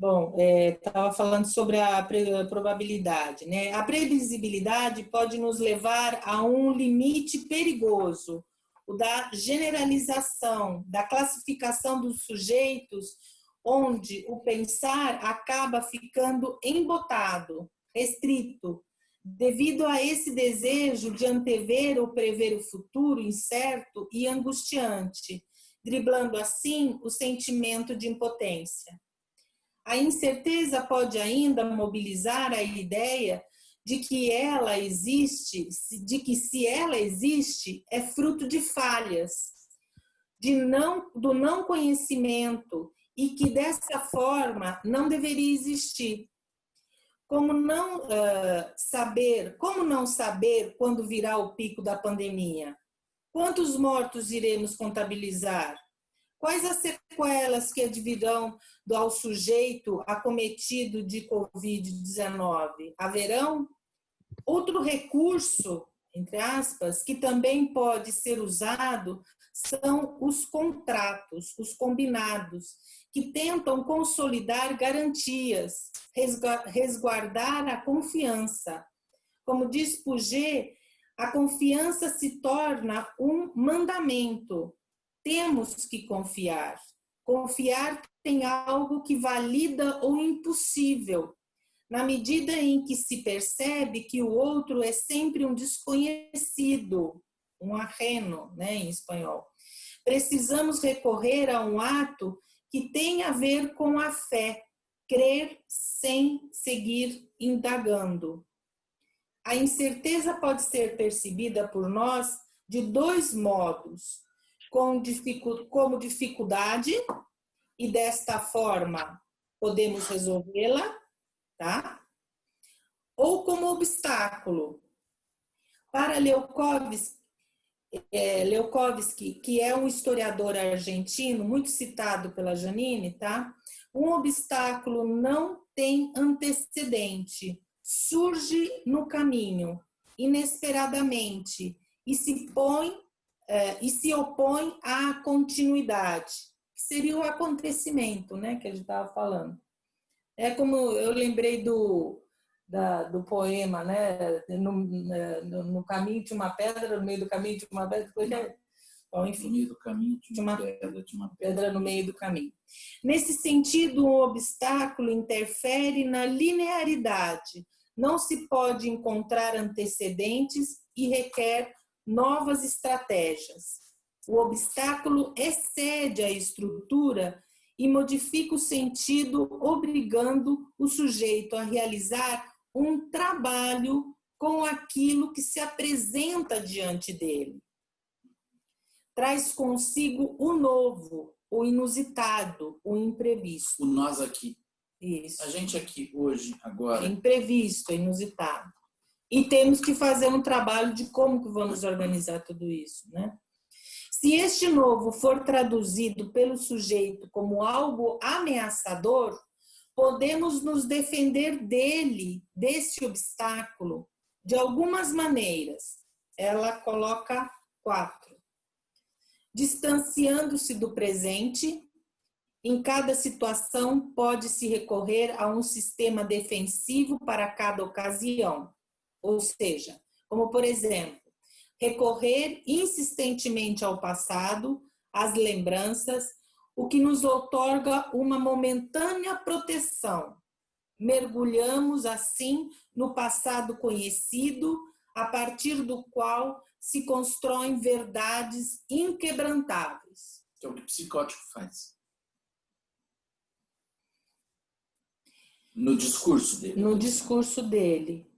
Bom, estava falando sobre a probabilidade, né? A previsibilidade pode nos levar a um limite perigoso, o da generalização, da classificação dos sujeitos, onde o pensar acaba ficando embotado, restrito, devido a esse desejo de antever ou prever o futuro incerto e angustiante, driblando assim o sentimento de impotência. A incerteza pode ainda mobilizar a ideia de que ela existe, de que se ela existe, é fruto de falhas, do não conhecimento, e que dessa forma não deveria existir. Como não saber quando virá o pico da pandemia? Quantos mortos iremos contabilizar? Quais as sequelas que advirão ao sujeito acometido de Covid-19? Haverão? Outro recurso, entre aspas, que também pode ser usado são os contratos, os combinados, que tentam consolidar garantias, resguardar a confiança. Como diz Puget, a confiança se torna um mandamento. Temos que confiar. Confiar tem algo que valida o impossível, na medida em que se percebe que o outro é sempre um desconhecido, um ajeno, né, em espanhol. Precisamos recorrer a um ato que tem a ver com a fé, crer sem seguir indagando. A incerteza pode ser percebida por nós de dois modos, como dificuldade, e desta forma podemos resolvê-la, tá? Ou como obstáculo. Para Leucóvis, Leukovsky, que é um historiador argentino, muito citado pela Janine, tá? Um obstáculo não tem antecedente, surge no caminho, inesperadamente, e se opõe à continuidade, que seria o acontecimento, né, que a gente estava falando. É como eu lembrei do poema, né? No caminho tinha uma pedra, no meio do caminho tinha uma pedra, depois, bom, enfim, no meio do caminho tinha uma pedra no meio do caminho. Nesse sentido, um obstáculo interfere na linearidade. Não se pode encontrar antecedentes e requer novas estratégias. O obstáculo excede a estrutura e modifica o sentido, obrigando o sujeito a realizar um trabalho com aquilo que se apresenta diante dele. Traz consigo o novo, o inusitado, o imprevisto. O nós aqui. Isso. A gente aqui, hoje, agora. É imprevisto, é inusitado. E temos que fazer um trabalho de como que vamos organizar tudo isso, né? Se este novo for traduzido pelo sujeito como algo ameaçador, podemos nos defender dele, desse obstáculo, de algumas maneiras. Ela coloca 4. Distanciando-se do presente, em cada situação pode-se recorrer a um sistema defensivo para cada ocasião. Ou seja, como por exemplo, recorrer insistentemente ao passado, às lembranças, o que nos outorga uma momentânea proteção. Mergulhamos, assim, no passado conhecido, a partir do qual se constroem verdades inquebrantáveis. Que é o que o psicótico faz. No discurso dele. No discurso dele.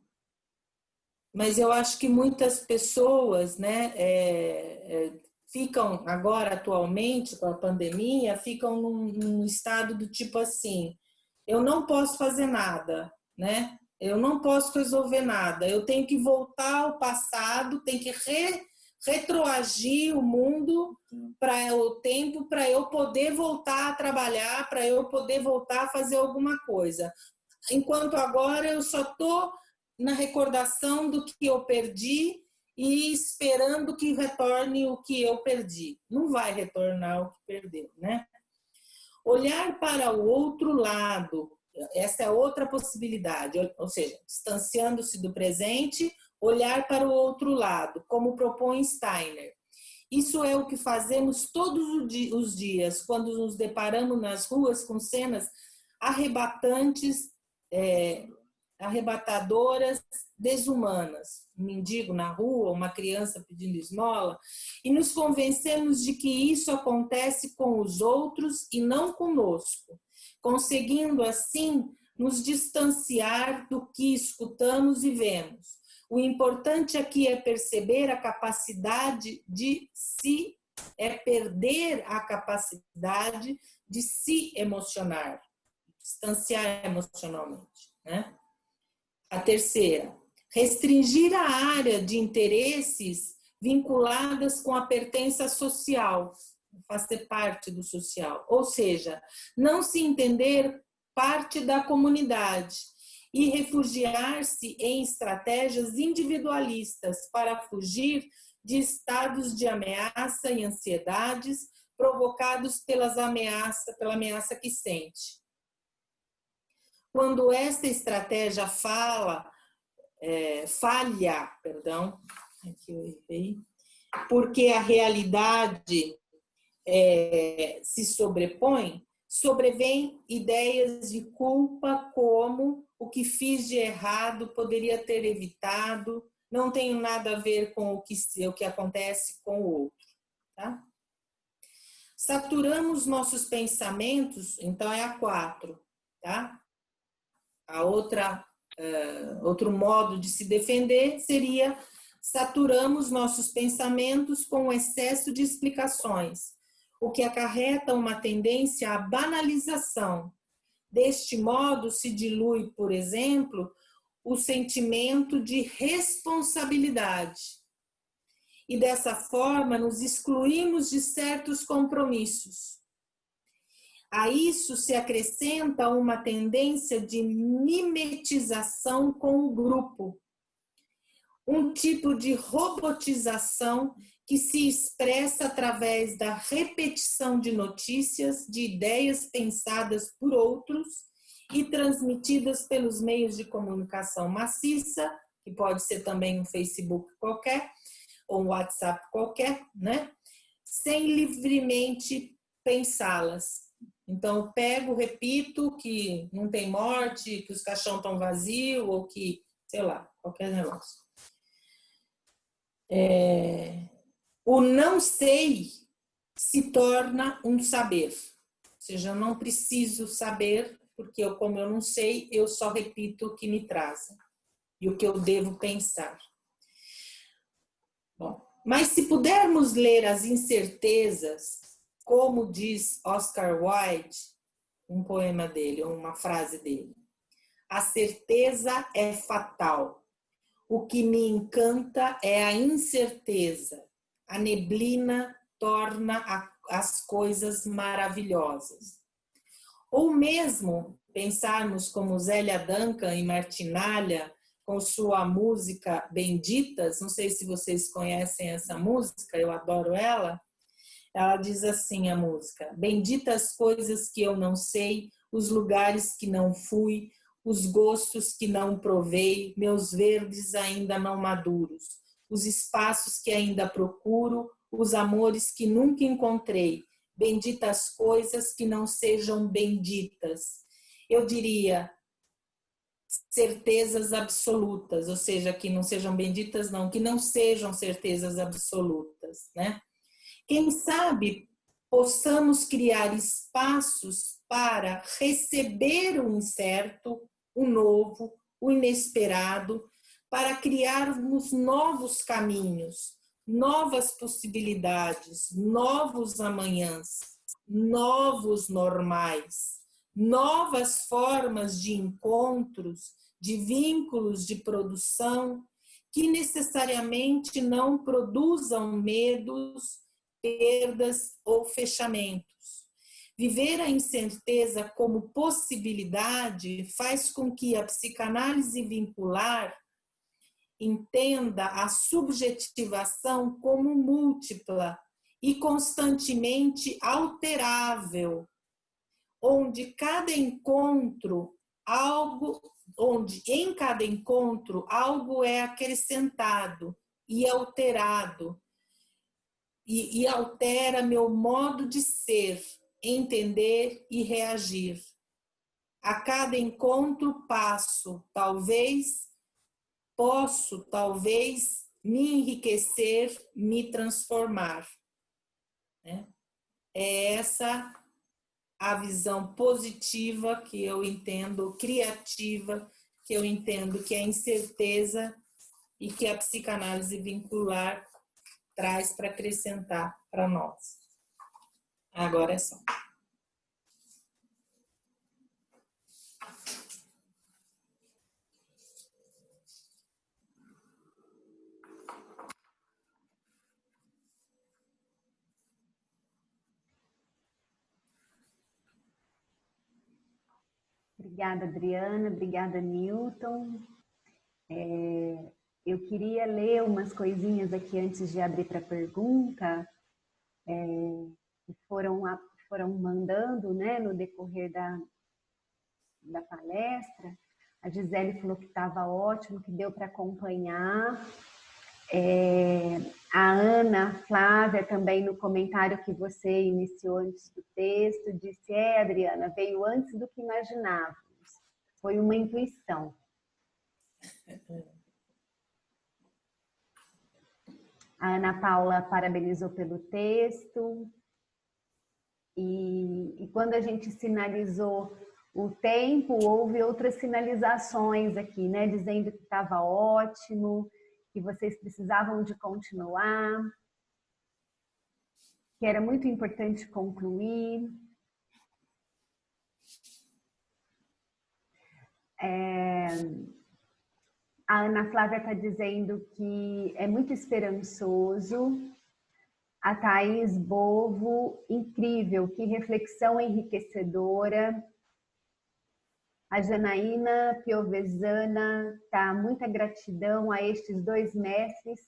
Mas eu acho que muitas pessoas, né, ficam agora, atualmente, com a pandemia, ficam num estado do tipo assim, eu não posso fazer nada, né? Eu não posso resolver nada, eu tenho que voltar ao passado, tenho que retroagir o mundo para o tempo, para eu poder voltar a trabalhar, para eu poder voltar a fazer alguma coisa. Enquanto agora eu só estou na recordação do que eu perdi e esperando que retorne o que eu perdi. Não vai retornar o que perdeu, né? Olhar para o outro lado, essa é outra possibilidade, ou seja, distanciando-se do presente, olhar para o outro lado, como propõe Steiner. Isso é o que fazemos todos os dias, quando nos deparamos nas ruas com cenas arrebatadoras, desumanas. Um mendigo na rua, uma criança pedindo esmola, e nos convencemos de que isso acontece com os outros e não conosco, conseguindo assim nos distanciar do que escutamos e vemos. O importante aqui é perceber a capacidade de se, perder a capacidade de se emocionar, distanciar emocionalmente, né? A terceira, restringir a área de interesses vinculadas com a pertença social, fazer parte do social, ou seja, não se entender parte da comunidade e refugiar-se em estratégias individualistas para fugir de estados de ameaça e ansiedades provocados pela ameaça que sente. Quando esta estratégia falha, aqui eu errei, porque a realidade se sobrepõe, sobrevêm ideias de culpa como o que fiz de errado poderia ter evitado, não tenho nada a ver com o que acontece com o outro. Tá? Saturamos nossos pensamentos, então é a 4, tá? A outro modo de se defender seria saturamos nossos pensamentos com o excesso de explicações, o que acarreta uma tendência à banalização. Deste modo, se dilui, por exemplo, o sentimento de responsabilidade. e dessa forma nos excluímos de certos compromissos. A isso se acrescenta uma tendência de mimetização com o grupo, um tipo de robotização que se expressa através da repetição de notícias, de ideias pensadas por outros e transmitidas pelos meios de comunicação maciça, que pode ser também um Facebook qualquer, ou um WhatsApp qualquer, né? Sem livremente pensá-las. Então, eu pego, repito que não tem morte, que os caixões estão vazios, ou que, sei lá, qualquer negócio. O não sei se torna um saber. Ou seja, eu não preciso saber, porque como eu não sei, eu só repito o que me trazem e o que eu devo pensar. Bom, mas se pudermos ler as incertezas, como diz Oscar Wilde, um poema dele, ou uma frase dele, a certeza é fatal. O que me encanta é a incerteza. A neblina torna as coisas maravilhosas. Ou mesmo pensarmos como Zélia Duncan e Martinalha, com sua música Benditas, não sei se vocês conhecem essa música, eu adoro ela. Ela diz assim, a música: benditas coisas que eu não sei, os lugares que não fui, os gostos que não provei, meus verdes ainda não maduros, os espaços que ainda procuro, os amores que nunca encontrei, benditas coisas que não sejam benditas. Eu diria certezas absolutas, ou seja, que não sejam benditas não, que não sejam certezas absolutas, né? Quem sabe possamos criar espaços para receber o incerto, o novo, o inesperado, para criarmos novos caminhos, novas possibilidades, novos amanhãs, novos normais, novas formas de encontros, de vínculos de produção, que necessariamente não produzam medos, perdas ou fechamentos. Viver a incerteza como possibilidade faz com que a psicanálise vincular entenda a subjetivação como múltipla e constantemente alterável, onde em cada encontro algo é acrescentado e alterado, e altera meu modo de ser, entender e reagir. A cada encontro posso talvez me enriquecer, me transformar. Né? É essa a visão positiva que eu entendo, criativa, que eu entendo que é a incerteza e que a psicanálise vincular traz para acrescentar para nós. Agora é só. Obrigada, Adriana. Obrigada, Newton. Eu queria ler umas coisinhas aqui antes de abrir para a pergunta, que foram mandando, né, no decorrer da palestra. A Gisele falou que estava ótimo, que deu para acompanhar. A Ana Flávia também, no comentário que você iniciou antes do texto, disse: Adriana, veio antes do que imaginávamos. Foi uma intuição. A Ana Paula parabenizou pelo texto. E quando a gente sinalizou o tempo, houve outras sinalizações aqui, né? Dizendo que estava ótimo, que vocês precisavam de continuar, que era muito importante concluir. A Ana Flávia está dizendo que é muito esperançoso. A Thaís Bovo, incrível, que reflexão enriquecedora. A Janaína Piovesana, tá, muita gratidão a estes 2 mestres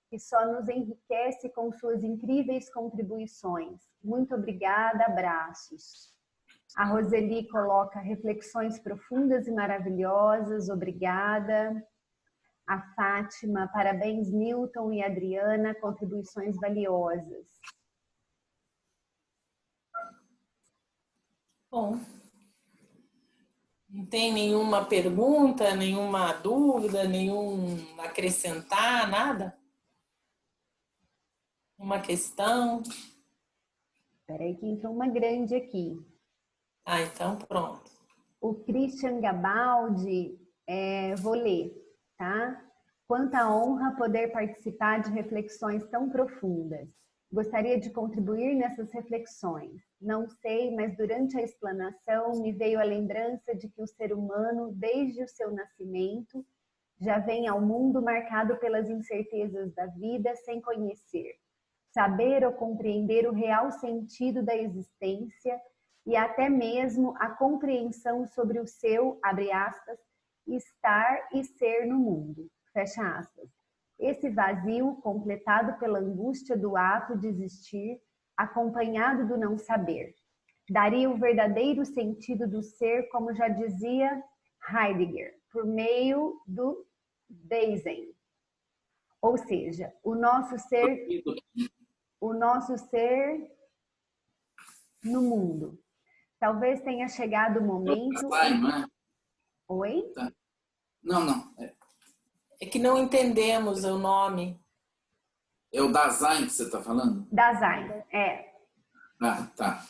que só nos enriquece com suas incríveis contribuições. Muito obrigada, abraços. A Roseli coloca reflexões profundas e maravilhosas, obrigada. A Fátima, parabéns Newton e Adriana, contribuições valiosas. Bom, não tem nenhuma pergunta, nenhuma dúvida, nenhum acrescentar, nada? Uma questão? Espera aí que entrou uma grande aqui. Ah, então pronto. O Christian Gabaldi, vou ler, tá? Quanta honra poder participar de reflexões tão profundas. Gostaria de contribuir nessas reflexões. Não sei, mas durante a explanação me veio a lembrança de que o ser humano, desde o seu nascimento, já vem ao mundo marcado pelas incertezas da vida sem conhecer, saber ou compreender o real sentido da existência e até mesmo a compreensão sobre o seu, abre aspas, estar e ser no mundo, fecha aspas. Esse vazio, completado pela angústia do ato de existir, acompanhado do não saber, daria o verdadeiro sentido do ser, como já dizia Heidegger, por meio do Dasein. Ou seja, o nosso ser no mundo. Talvez tenha chegado o momento... Oi? Não. É que não entendemos o nome. É o Dasein que você está falando? Dasein, Ah, tá.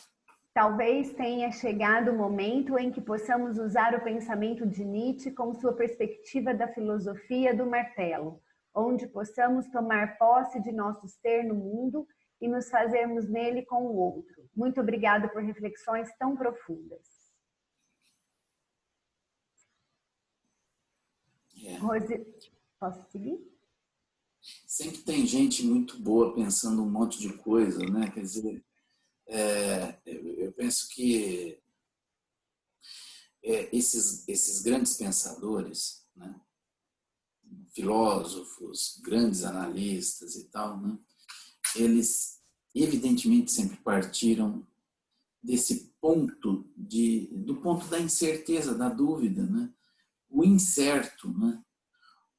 Talvez tenha chegado o momento em que possamos usar o pensamento de Nietzsche com sua perspectiva da filosofia do martelo, onde possamos tomar posse de nosso ser no mundo e nos fazermos nele com o outro. Muito obrigada por reflexões tão profundas. Rose, posso seguir? Sempre tem gente muito boa pensando um monte de coisa, né? Quer dizer, eu penso que esses grandes pensadores, né? Filósofos, grandes analistas e tal, né? Eles evidentemente sempre partiram desse ponto do ponto da incerteza, da dúvida, né? O incerto, né?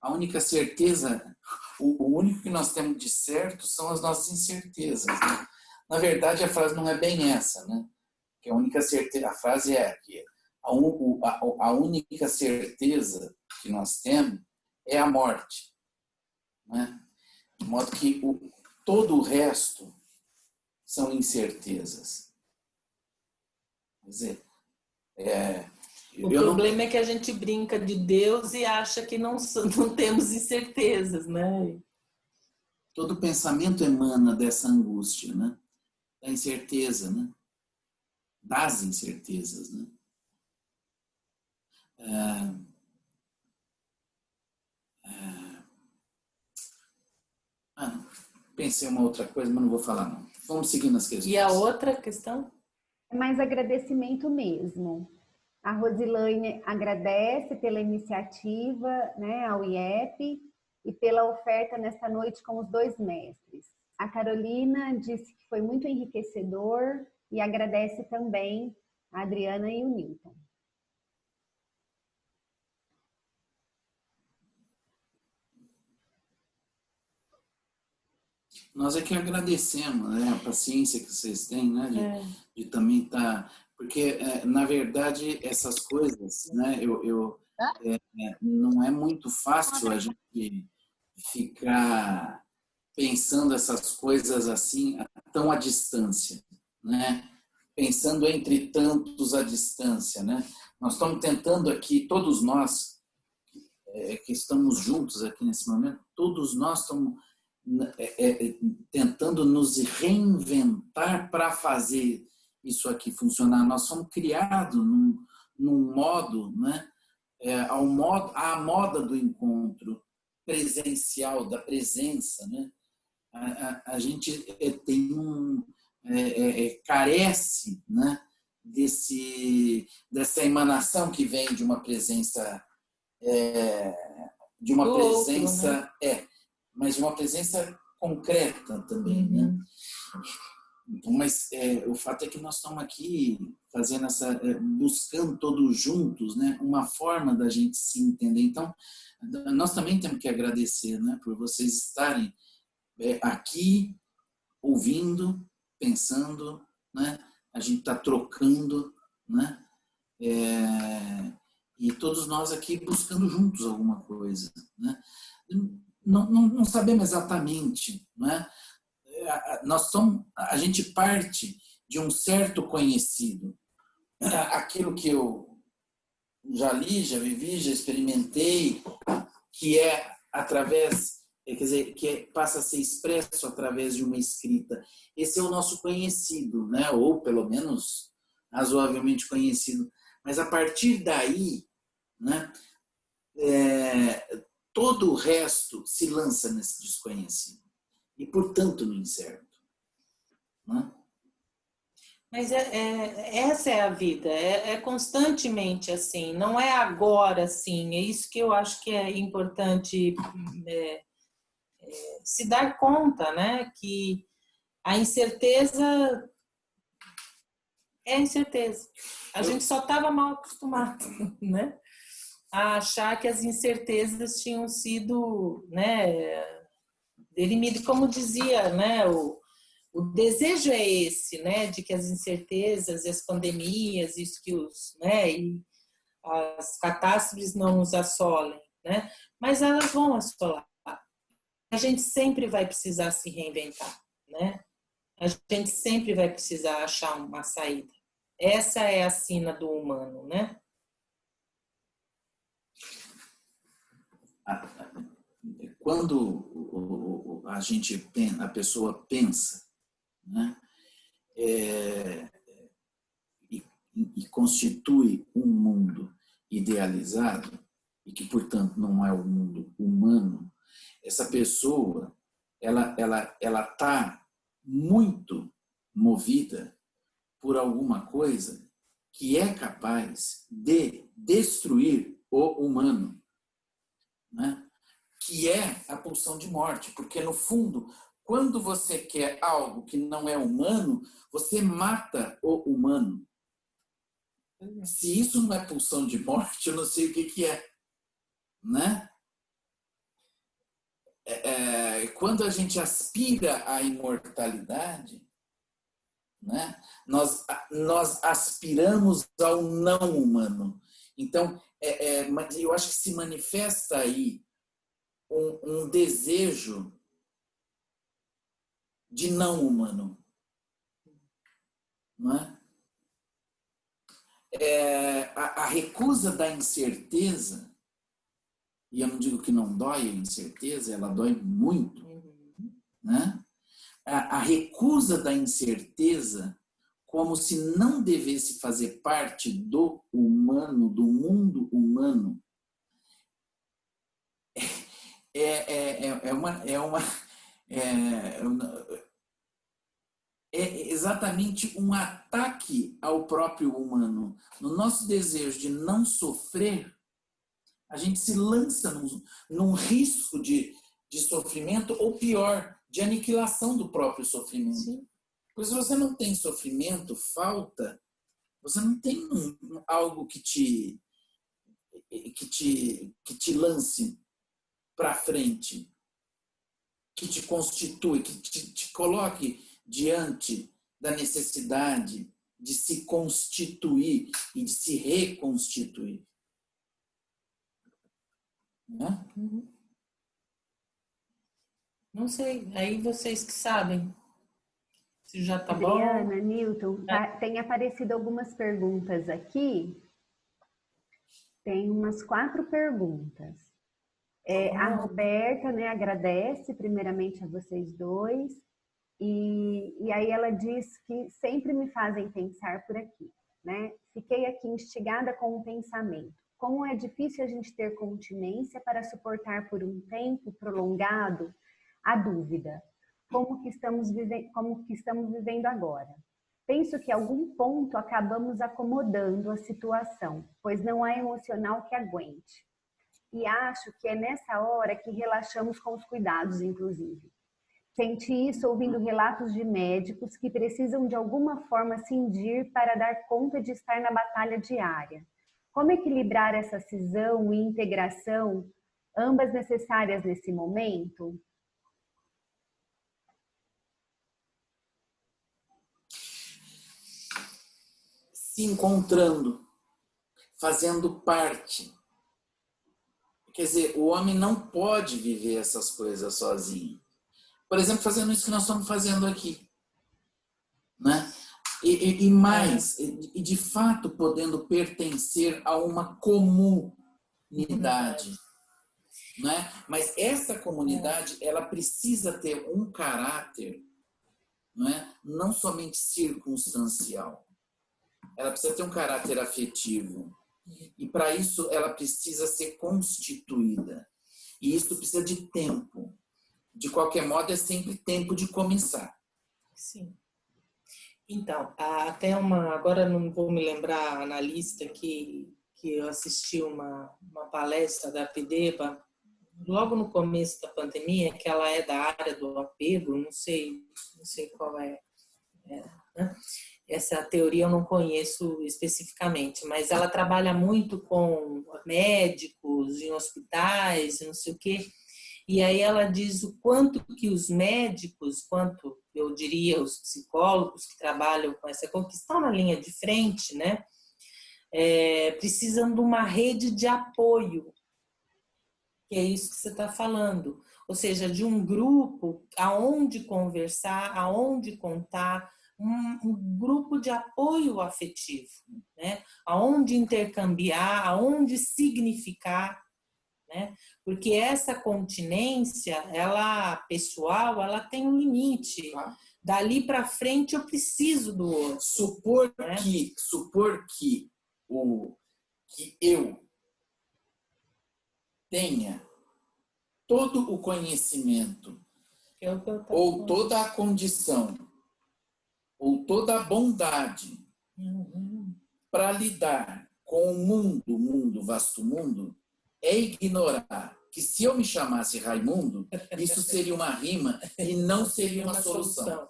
A única certeza, o único que nós temos de certo são as nossas incertezas, né? Na verdade, a frase não é bem essa, né? Que a única certeza, a frase é que a única certeza que nós temos é a morte, né? De modo que todo o resto são incertezas. Quer dizer, o problema é que a gente brinca de Deus e acha que não temos incertezas, né? Todo pensamento emana dessa angústia, né? Da incerteza, né? Das incertezas, né? Pensei uma outra coisa, mas não vou falar não. Vamos seguir nas questões. E a outra questão? É mais agradecimento mesmo. A Rosilane agradece pela iniciativa, né, ao IEP e pela oferta nesta noite com os 2 mestres. A Carolina disse que foi muito enriquecedor e agradece também a Adriana e o Newton. Nós é que agradecemos, né, a paciência que vocês têm, né, de também estar... Porque, na verdade, essas coisas, né, não é muito fácil a gente ficar pensando essas coisas assim, tão à distância, né? Pensando entre tantos à distância, né? Nós estamos tentando aqui, todos nós que estamos juntos aqui nesse momento, todos nós estamos tentando nos reinventar para fazer isso aqui funcionar. Nós somos criados num modo, né, à moda do encontro presencial, da presença, né? A gente tem carece, né? Dessa emanação que vem de uma presença outro, né? Mas de uma presença concreta também, né? Então, mas o fato é que nós estamos aqui fazendo buscando todos juntos, né, uma forma da gente se entender. Então, nós também temos que agradecer, né, por vocês estarem aqui ouvindo, pensando, né? A gente está trocando, né? E todos nós aqui buscando juntos alguma coisa, né? Não sabemos exatamente, né? A gente parte de um certo conhecido. Aquilo que eu já li, já vivi, já experimentei, que quer dizer, passa a ser expresso através de uma escrita. Esse é o nosso conhecido, né? Ou pelo menos razoavelmente conhecido. Mas a partir daí, né, todo o resto se lança nesse desconhecido. E, portanto, no incerto. Né? Mas essa é a vida, é constantemente assim, não é agora assim. É isso que eu acho que é importante se dar conta, né? Que a incerteza é incerteza. A gente só estava mal acostumado, né? A achar que as incertezas tinham sido, né, derimidas, como dizia, né, o desejo é esse, né, de que as incertezas e as pandemias, isso que né, e as catástrofes não nos assolem, né, mas elas vão assolar. A gente sempre vai precisar se reinventar, né? A gente sempre vai precisar achar uma saída. Essa é a sina do humano, né? Quando a pessoa pensa, né, e constitui um mundo idealizado, e que, portanto, não é o mundo humano, essa pessoa ela está muito movida por alguma coisa que é capaz de destruir o humano, né? Que é a pulsão de morte, porque no fundo, quando você quer algo que não é humano, você mata o humano. Se isso não é pulsão de morte, eu não sei o que é, né? Quando a gente aspira à imortalidade, né, nós aspiramos ao não humano. Então, eu acho que se manifesta aí um desejo de não humano, não é? A recusa da incerteza, e eu não digo que não dói a incerteza, ela dói muito, né? A recusa da incerteza como se não devesse fazer parte do humano, do mundo humano, é exatamente um ataque ao próprio humano. No nosso desejo de não sofrer, a gente se lança num risco de sofrimento, ou pior, de aniquilação do próprio sofrimento. Sim. Pois se você não tem sofrimento, falta, você não tem algo que te lance para frente, que te constitui, que te coloque diante da necessidade de se constituir e de se reconstituir. Né? Não sei, aí vocês que sabem. Se já tá Adriana, bom. Newton, tem aparecido algumas perguntas aqui. Tem umas 4 perguntas. A Roberta, né, agradece primeiramente a vocês dois. E aí ela diz que sempre me fazem pensar por aqui, né? Fiquei aqui instigada com um pensamento. Como é difícil a gente ter continência para suportar por um tempo prolongado a dúvida, como que estamos vivendo agora. Penso que a algum ponto acabamos acomodando a situação, pois não há emocional que aguente. E acho que é nessa hora que relaxamos com os cuidados, inclusive. Senti isso ouvindo relatos de médicos que precisam de alguma forma cindir para dar conta de estar na batalha diária. Como equilibrar essa cisão e integração, ambas necessárias nesse momento? Se encontrando, fazendo parte. Quer dizer, o homem não pode viver essas coisas sozinho. Por exemplo, fazendo isso que nós estamos fazendo aqui. Né? E mais, e de fato podendo pertencer a uma comunidade. Né? Mas essa comunidade, ela precisa ter um caráter, não somente circunstancial. Ela precisa ter um caráter afetivo. E para isso ela precisa ser constituída. E isso precisa de tempo. De qualquer modo, é sempre tempo de começar. Sim. Então, agora não vou me lembrar na lista que eu assisti uma palestra da PDEBA, logo no começo da pandemia, que ela é da área do apego, não sei qual é, né? Essa teoria eu não conheço especificamente, mas ela trabalha muito com médicos em hospitais, não sei o quê. E aí ela diz o quanto que os médicos, quanto eu diria os psicólogos que trabalham com essa coisa, que estão na linha de frente, né? Precisam de uma rede de apoio, que é isso que você está falando. Ou seja, de um grupo aonde conversar, aonde contar, um grupo de apoio afetivo, né? Aonde intercambiar, aonde significar, né? Porque essa continência, pessoal, ela tem um limite. Claro. Dali para frente eu preciso do outro. Supor que eu tenha todo o conhecimento, ou toda a condição, ou toda a bondade para lidar com o mundo, vasto mundo, é ignorar que se eu me chamasse Raimundo, isso seria uma rima e não seria uma solução.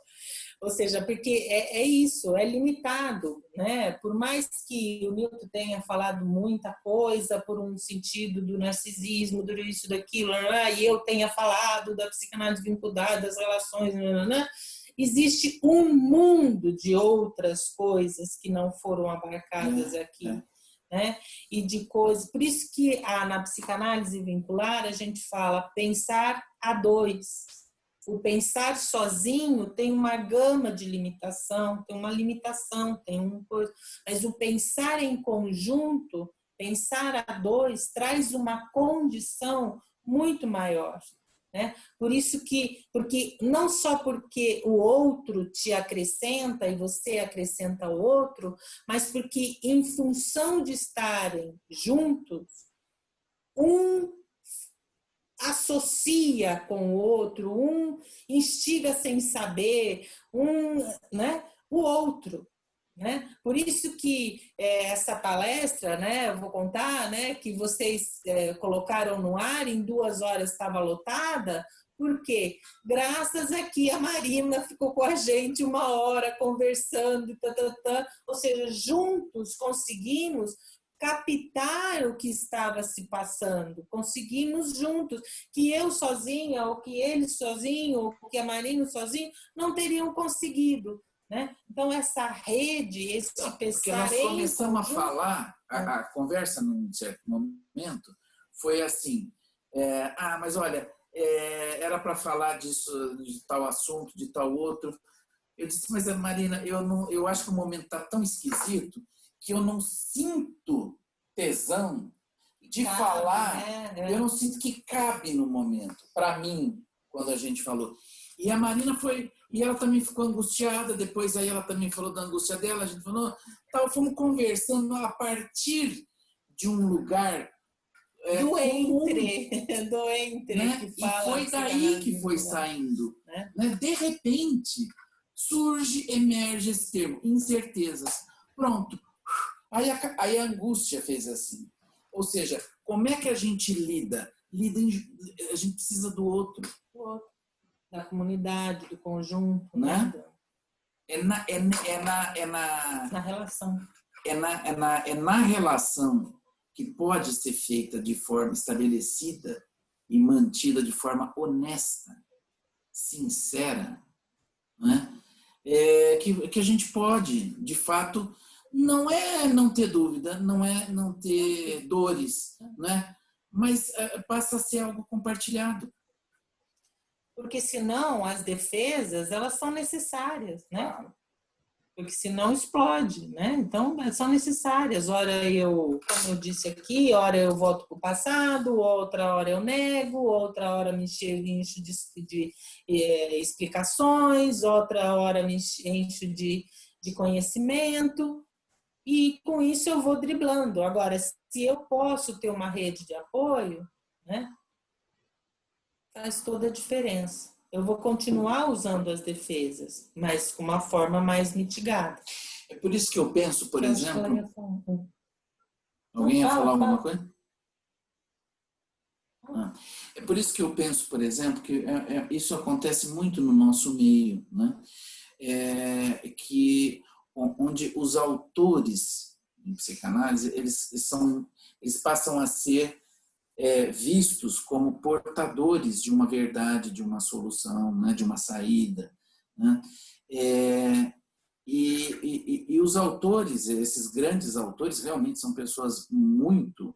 Ou seja, porque é isso, é limitado, né? Por mais que o Milton tenha falado muita coisa por um sentido do narcisismo, do isso, daquilo, e eu tenha falado da psicanálise vinculada, das relações, existe um mundo de outras coisas que não foram abarcadas aqui. Né? E de coisas, por isso que na psicanálise vincular a gente fala pensar a dois. O pensar sozinho tem uma gama de limitação, tem uma limitação, mas o pensar em conjunto, pensar a dois, traz uma condição muito maior. Né? Por isso porque não só porque o outro te acrescenta e você acrescenta o outro, mas porque em função de estarem juntos, um associa com o outro, um instiga sem saber, né? O outro. Né? Por isso que essa palestra, né, eu vou contar, né, que vocês colocaram no ar, em 2 horas estava lotada, porque graças a que a Marina ficou com a gente 1 hora conversando, ou seja, juntos conseguimos captar o que estava se passando, conseguimos juntos, que eu sozinha, ou que ele sozinho, ou que a Marina sozinho, não teriam conseguido. Né? Então, essa rede, esse pensar nós começamos a falar, a conversa num certo momento, foi assim, mas olha, era para falar disso, de tal assunto, de tal outro. Eu disse, mas Marina, eu acho que o momento está tão esquisito que eu não sinto tesão de falar, eu não sinto que cabe no momento, para mim, quando a gente falou. E a Marina e ela também ficou angustiada, depois aí ela também falou da angústia dela, a gente falou, fomos conversando a partir de um lugar do comum, entre, né? que E fala foi daí que foi vincular, saindo. né? De repente, emerge esse termo, incertezas. Pronto. Aí a angústia fez assim. Ou seja, como é que a gente lida? A gente precisa do outro. Da comunidade, do conjunto, Né? Na relação. É na relação que pode ser feita de forma estabelecida e mantida de forma honesta, sincera, né? Que a gente pode, de fato, não é não ter dúvida, não é não ter dores, né? Mas passa a ser algo compartilhado. Porque senão as defesas, elas são necessárias, né? Claro. Porque senão explode, né? Então, são necessárias. Ora eu, como eu disse aqui, ora eu volto para o passado, outra hora eu nego, outra hora me encho de explicações, outra hora me encho de conhecimento, e com isso eu vou driblando. Agora, se eu posso ter uma rede de apoio, né? Faz toda a diferença. Eu vou continuar usando as defesas, mas com uma forma mais mitigada. É por isso que eu penso, por exemplo... Alguém ia Fala, falar alguma fala. coisa? É por isso que eu penso, por exemplo, que isso acontece muito no nosso meio, né? Onde os autores em psicanálise, eles passam a ser vistos como portadores de uma verdade, de uma solução, né, de uma saída, né? E os autores, esses grandes autores, realmente são pessoas muito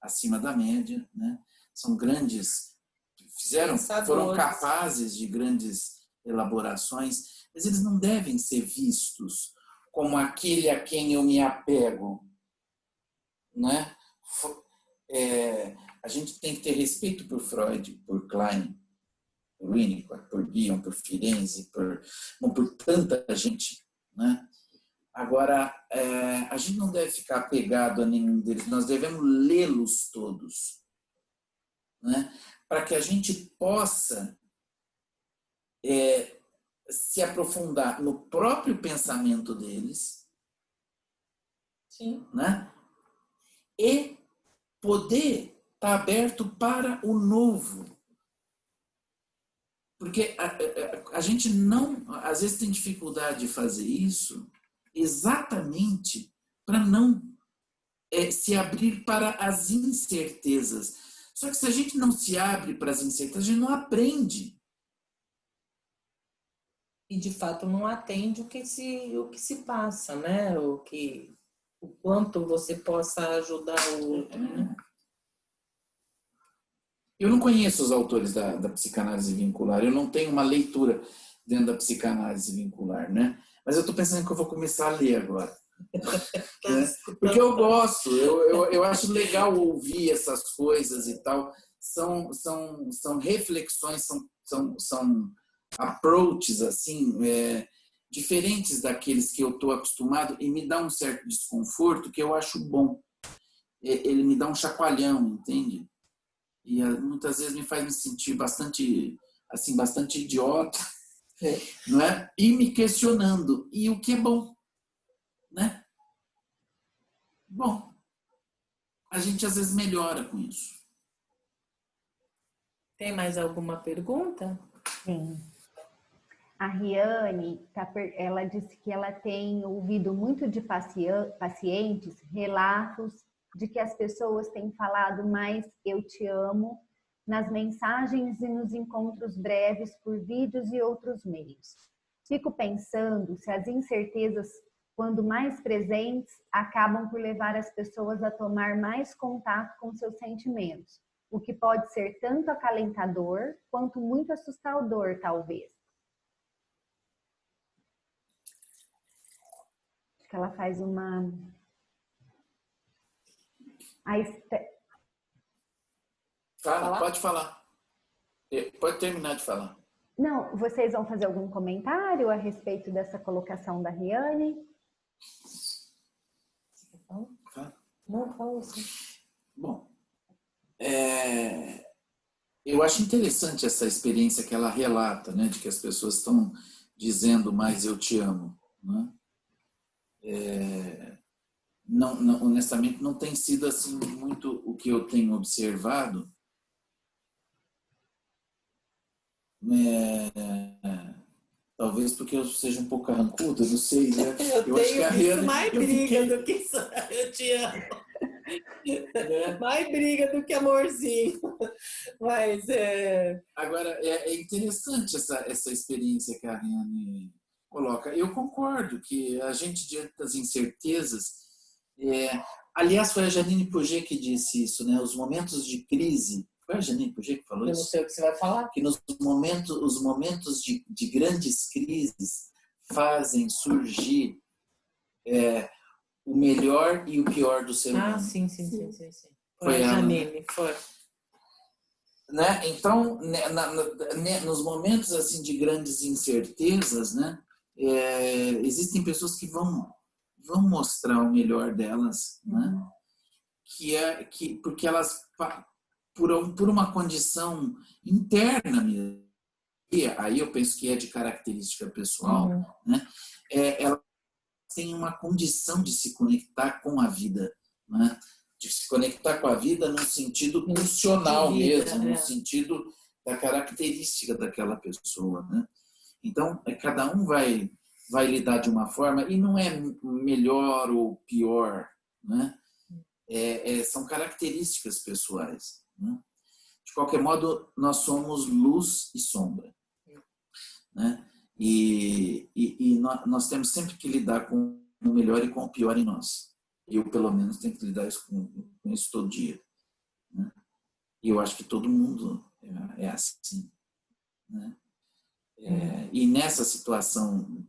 acima da média, né? São grandes, foram capazes de grandes elaborações, mas eles não devem ser vistos como aquele a quem eu me apego, né? A gente tem que ter respeito por Freud, por Klein, por Winnicott, por Bion, por Firenze, por tanta gente, né? Agora, a gente não deve ficar apegado a nenhum deles, nós devemos lê-los todos, né? Para que a gente possa se aprofundar no próprio pensamento deles. Sim. Né? E poder estar aberto para o novo. Porque a gente não, às vezes, tem dificuldade de fazer isso exatamente para não se abrir para as incertezas. Só que se a gente não se abre para as incertezas, a gente não aprende. E, de fato, não atende o que se passa, né? O quanto você possa ajudar o outro, né? Eu não conheço os autores da psicanálise vincular, eu não tenho uma leitura dentro da psicanálise vincular, né? Mas eu estou pensando que eu vou começar a ler agora. Né? Porque eu gosto, eu acho legal ouvir essas coisas e tal. São reflexões, são approaches assim, diferentes daqueles que eu estou acostumado, e me dá um certo desconforto que eu acho bom. Ele me dá um chacoalhão, entende? E muitas vezes me faz me sentir bastante idiota, não é? E me questionando. E o que é bom, né? Bom, a gente às vezes melhora com isso. Tem mais alguma pergunta? Sim. A Riane, ela disse que ela tem ouvido muito de pacientes relatos de que as pessoas têm falado mais "eu te amo" nas mensagens e nos encontros breves por vídeos e outros meios. Fico pensando se as incertezas, quando mais presentes, acabam por levar as pessoas a tomar mais contato com seus sentimentos, o que pode ser tanto acalentador quanto muito assustador, talvez. Acho que ela faz uma... Pode falar. Pode terminar de falar. Não, vocês vão fazer algum comentário a respeito dessa colocação da Riane? Não, fala assim. Bom, eu acho interessante essa experiência que ela relata, né, de que as pessoas estão dizendo mais eu te amo, né? Não, honestamente, não tem sido assim muito o que eu tenho observado. Talvez porque eu seja um pouco carrancudo, não sei, né? Eu acho que a tenho visto Rihanna, mais briga do que isso. Eu te amo. Mais briga do que amorzinho. Mas Agora, é interessante essa experiência que a Rihanna coloca. Eu concordo que a gente, diante das incertezas, aliás, foi a Janine Puget que disse isso, né? Os momentos de crise. Foi a Janine Puget que falou eu isso? não sei o que você vai falar. Que os momentos de grandes crises fazem surgir o melhor e o pior do ser humano. Sim. Foi a ela, Janine, né? foi. Né? Então, nos momentos assim de grandes incertezas, né, existem pessoas que vão mostrar o melhor delas, né, porque elas por uma condição interna mesmo, e aí eu penso que é de característica pessoal, né, elas têm uma condição de se conectar com a vida, né, de se conectar com a vida no sentido funcional mesmo, no sentido da característica daquela pessoa, né? Então, cada um vai lidar de uma forma e não é melhor ou pior, né? São características pessoais, né? De qualquer modo, nós somos luz e sombra, né? E nós temos sempre que lidar com o melhor e com o pior em nós. Eu, pelo menos, tenho que lidar com isso todo dia, né? E eu acho que todo mundo é assim, né? E nessa situação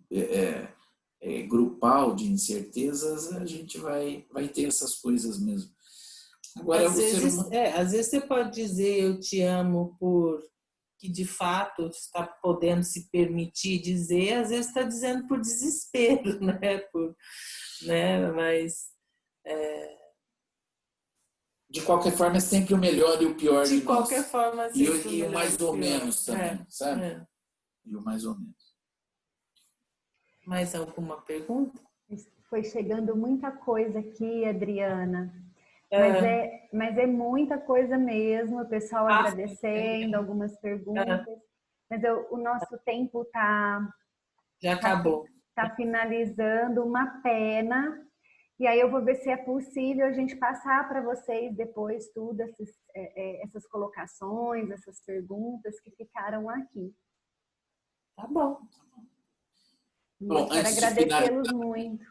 grupal de incertezas, a gente vai ter essas coisas mesmo. Agora, às vezes você pode dizer eu te amo por que de fato está podendo se permitir dizer, às vezes está dizendo por desespero, né? Mas de qualquer forma é sempre o melhor e o pior de nós. De qualquer forma, e o mais ou menos também, sabe? E o mais ou menos. Mais alguma pergunta? Foi chegando muita coisa aqui, Adriana. Mas é muita coisa mesmo, o pessoal agradecendo, algumas perguntas. Mas o nosso tempo já acabou. Tá finalizando, uma pena. E aí eu vou ver se é possível a gente passar para vocês depois tudo, essas colocações, essas perguntas que ficaram aqui. Tá bom. Eu quero agradecê-los muito.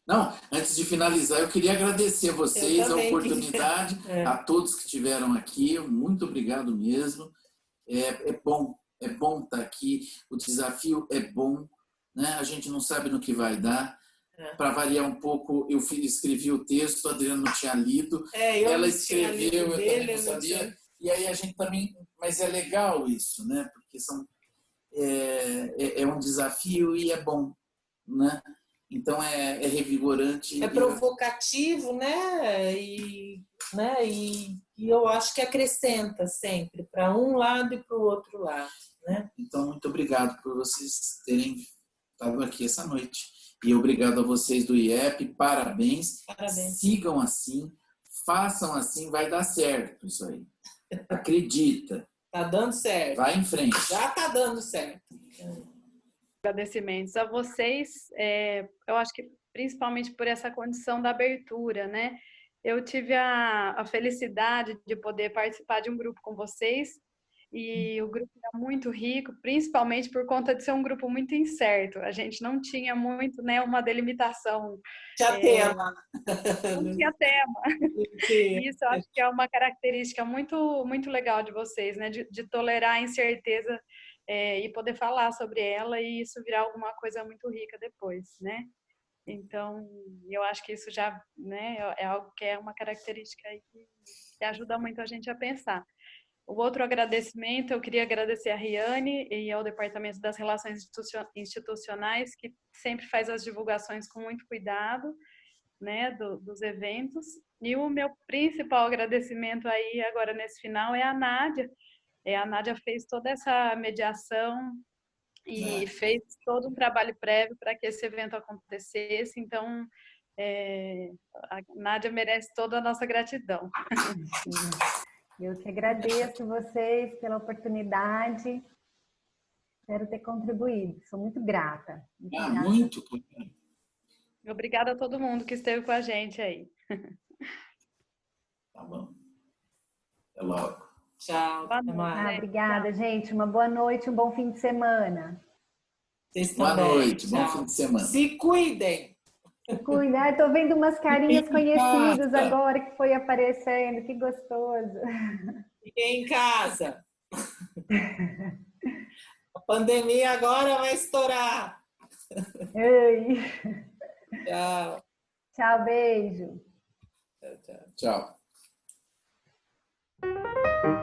Não, antes de finalizar, eu queria agradecer a vocês, a oportunidade, a todos que estiveram aqui. Muito obrigado mesmo. É bom estar aqui. O desafio é bom, né? A gente não sabe no que vai dar. Para variar um pouco, eu escrevi o texto, a Adriana não tinha lido. Ela escreveu, eu também não sabia. E aí a gente também... Mas é legal isso, né? Porque é um desafio e é bom, né? Então é revigorante. É provocativo, né? E eu acho que acrescenta sempre, para um lado e para o outro lado, né? Então, muito obrigado por vocês terem estado aqui essa noite. E obrigado a vocês do IEP, parabéns. Sigam assim, façam assim, vai dar certo isso aí. Acredita. Tá dando certo. Vai em frente. Já tá dando certo. Agradecimentos a vocês, eu acho que principalmente por essa condição da abertura, né? Eu tive a felicidade de poder participar de um grupo com vocês e o grupo era muito rico, principalmente por conta de ser um grupo muito incerto. A gente não tinha muito, né, uma delimitação. Tinha tema. Não tinha tema. Isso eu acho que é uma característica muito, muito legal de vocês, né? De tolerar a incerteza e poder falar sobre ela e isso virar alguma coisa muito rica depois, né? Então, eu acho que isso já, né, é algo que é uma característica aí que ajuda muito a gente a pensar. O outro agradecimento, eu queria agradecer a Riane e ao Departamento das Relações Institucionais, que sempre faz as divulgações com muito cuidado, né, dos eventos. E o meu principal agradecimento aí, agora nesse final, é a Nádia. A Nádia fez toda essa mediação e fez todo um trabalho prévio para que esse evento acontecesse. Então, a Nádia merece toda a nossa gratidão. Eu que agradeço vocês pela oportunidade. Espero ter contribuído. Sou muito grata. Muito grata. Muito. Obrigada a todo mundo que esteve com a gente aí. Tá bom. Até logo. Tchau. Até mais. Obrigada, gente. Uma boa noite, um bom fim de semana. Vocês Boa também. noite, bom Tchau. fim de semana. Se cuidem. Cuidado, estou vendo umas carinhas Fiquem em conhecidas casa. agora que foi aparecendo. Que gostoso. Fiquem em casa. A pandemia agora vai estourar. Ei. Tchau. Tchau, beijo. Tchau. Tchau.